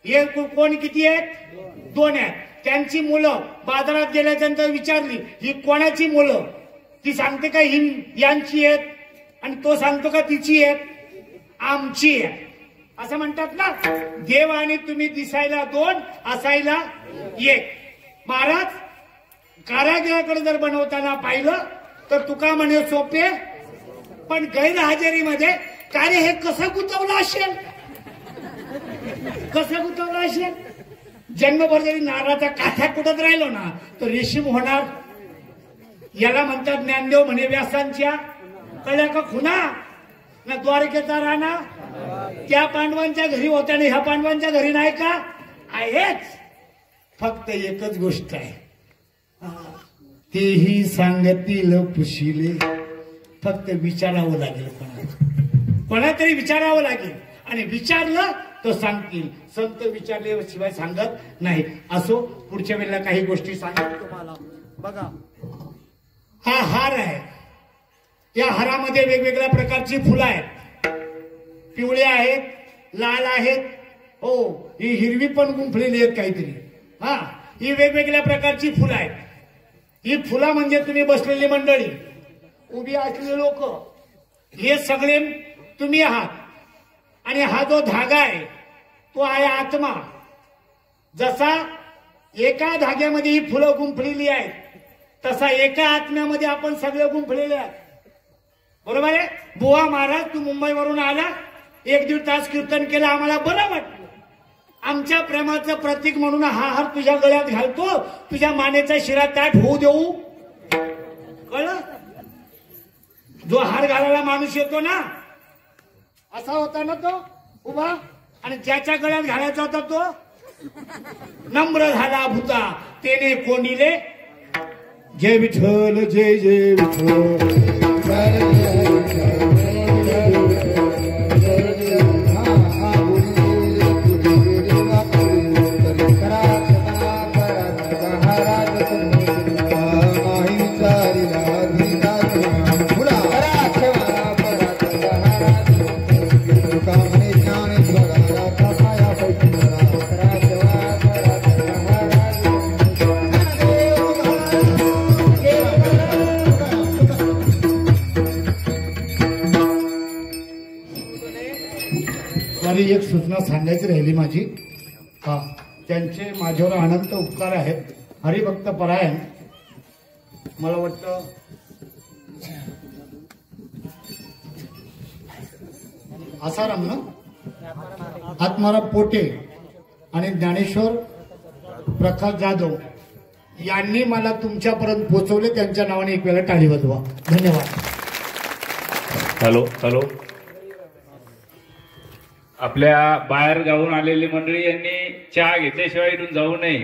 A: हे कोण किती आहेत 2 आहेत. त्यांची मुलं बाजारात गेल्यानंतर विचारली ही कोणाची मुलं, ती सांगते का ही यांची आहेत आणि तो सांगतो का तिची आहेत, आमची आहे असं म्हणतात ना. देव आणि तुम्ही दिसायला 2 असायला 1. महाराज कारागिराकडे जर बनवताना पाहिलं तर तुका म्हणे सोपे पण गैरहजेरीमध्ये का रे हे कसं गुंतवलं असेल, कसं गुंतवलं असेल. जन्मभर जरी नारळाचा काठ्या कुठत राहिलो ना तर रेशीम होणार. याला म्हणतात ज्ञानदेव म्हणे व्यासांच्या कळल्या का खुना ना द्वारकेचा राणा. त्या पांडवांच्या घरी होत्या आणि ह्या पांडवांच्या घरी नाही का आहेच. फक्त एकच गोष्ट आहे तेही सांगतील पुशिले. फक्त विचारावं लागेल कोणा तरी विचारावं लागेल आणि विचारलं तर सांगतील. संत विचारल्याशिवाय सांगत नाही. असो पुढच्या वेळेला काही गोष्टी सांगतो तुम्हाला. बघा हा हार आहे. या हारामध्ये वेगवेगळ्या प्रकारची फुलं आहेत. पिवळे आहेत, लाल आहेत, हो ही हिरवी पण गुंफलेली आहेत काहीतरी. हा ही वेगवेगळ्या प्रकारची फुलं आहेत. ही फुलं म्हणजे तुम्ही बसलेली मंडळी, उभी असलेले लोक, हे सगळे तुम्ही आहात. आणि हा जो धागा आहे तो आहे आत्मा. जसा एका धाग्यामध्ये ही फुलं गुंफलेली आहेत तसा एका आत्म्यामध्ये आपण सगळे गुंफलेले आहेत. बरोबर आहे. बुवा महाराज तू मुंबईवरून आला, 1-1.5 तास कीर्तन केलं, आम्हाला बरं वाटलं. आमच्या प्रेमाचं प्रतीक म्हणून हा हार तुझ्या गळ्यात घालतो, तुझ्या मानेचा शिरा ताट होऊ देऊ. कळलं. जो हार घालायला माणूस येतो ना असा होता ना तो उभा, आणि ज्याच्या गळ्यात घालायचा होता तो नम्र झाला भूता तेने कोणीले. जय विठ्ठल जय जय विठ्ठल. एक सूचना सांगायची राहिली माझी. हा त्यांचे माझ्यावर अनंत उपकार आहेत. हरिभक्त परायण. मला वाटतं आसाराम ना आत्माराम पोटे आणि ज्ञानेश्वर प्रकाश जाधव यांनी मला तुमच्यापर्यंत पोहोचवले. त्यांच्या नावाने एक वेळा टाळी वाजवा. धन्यवाद.
C: Hello hello. आपल्या बाहेर गावून आलेली मंडळी यांनी चहा घेतल्याशिवाय इथून जाऊ नये.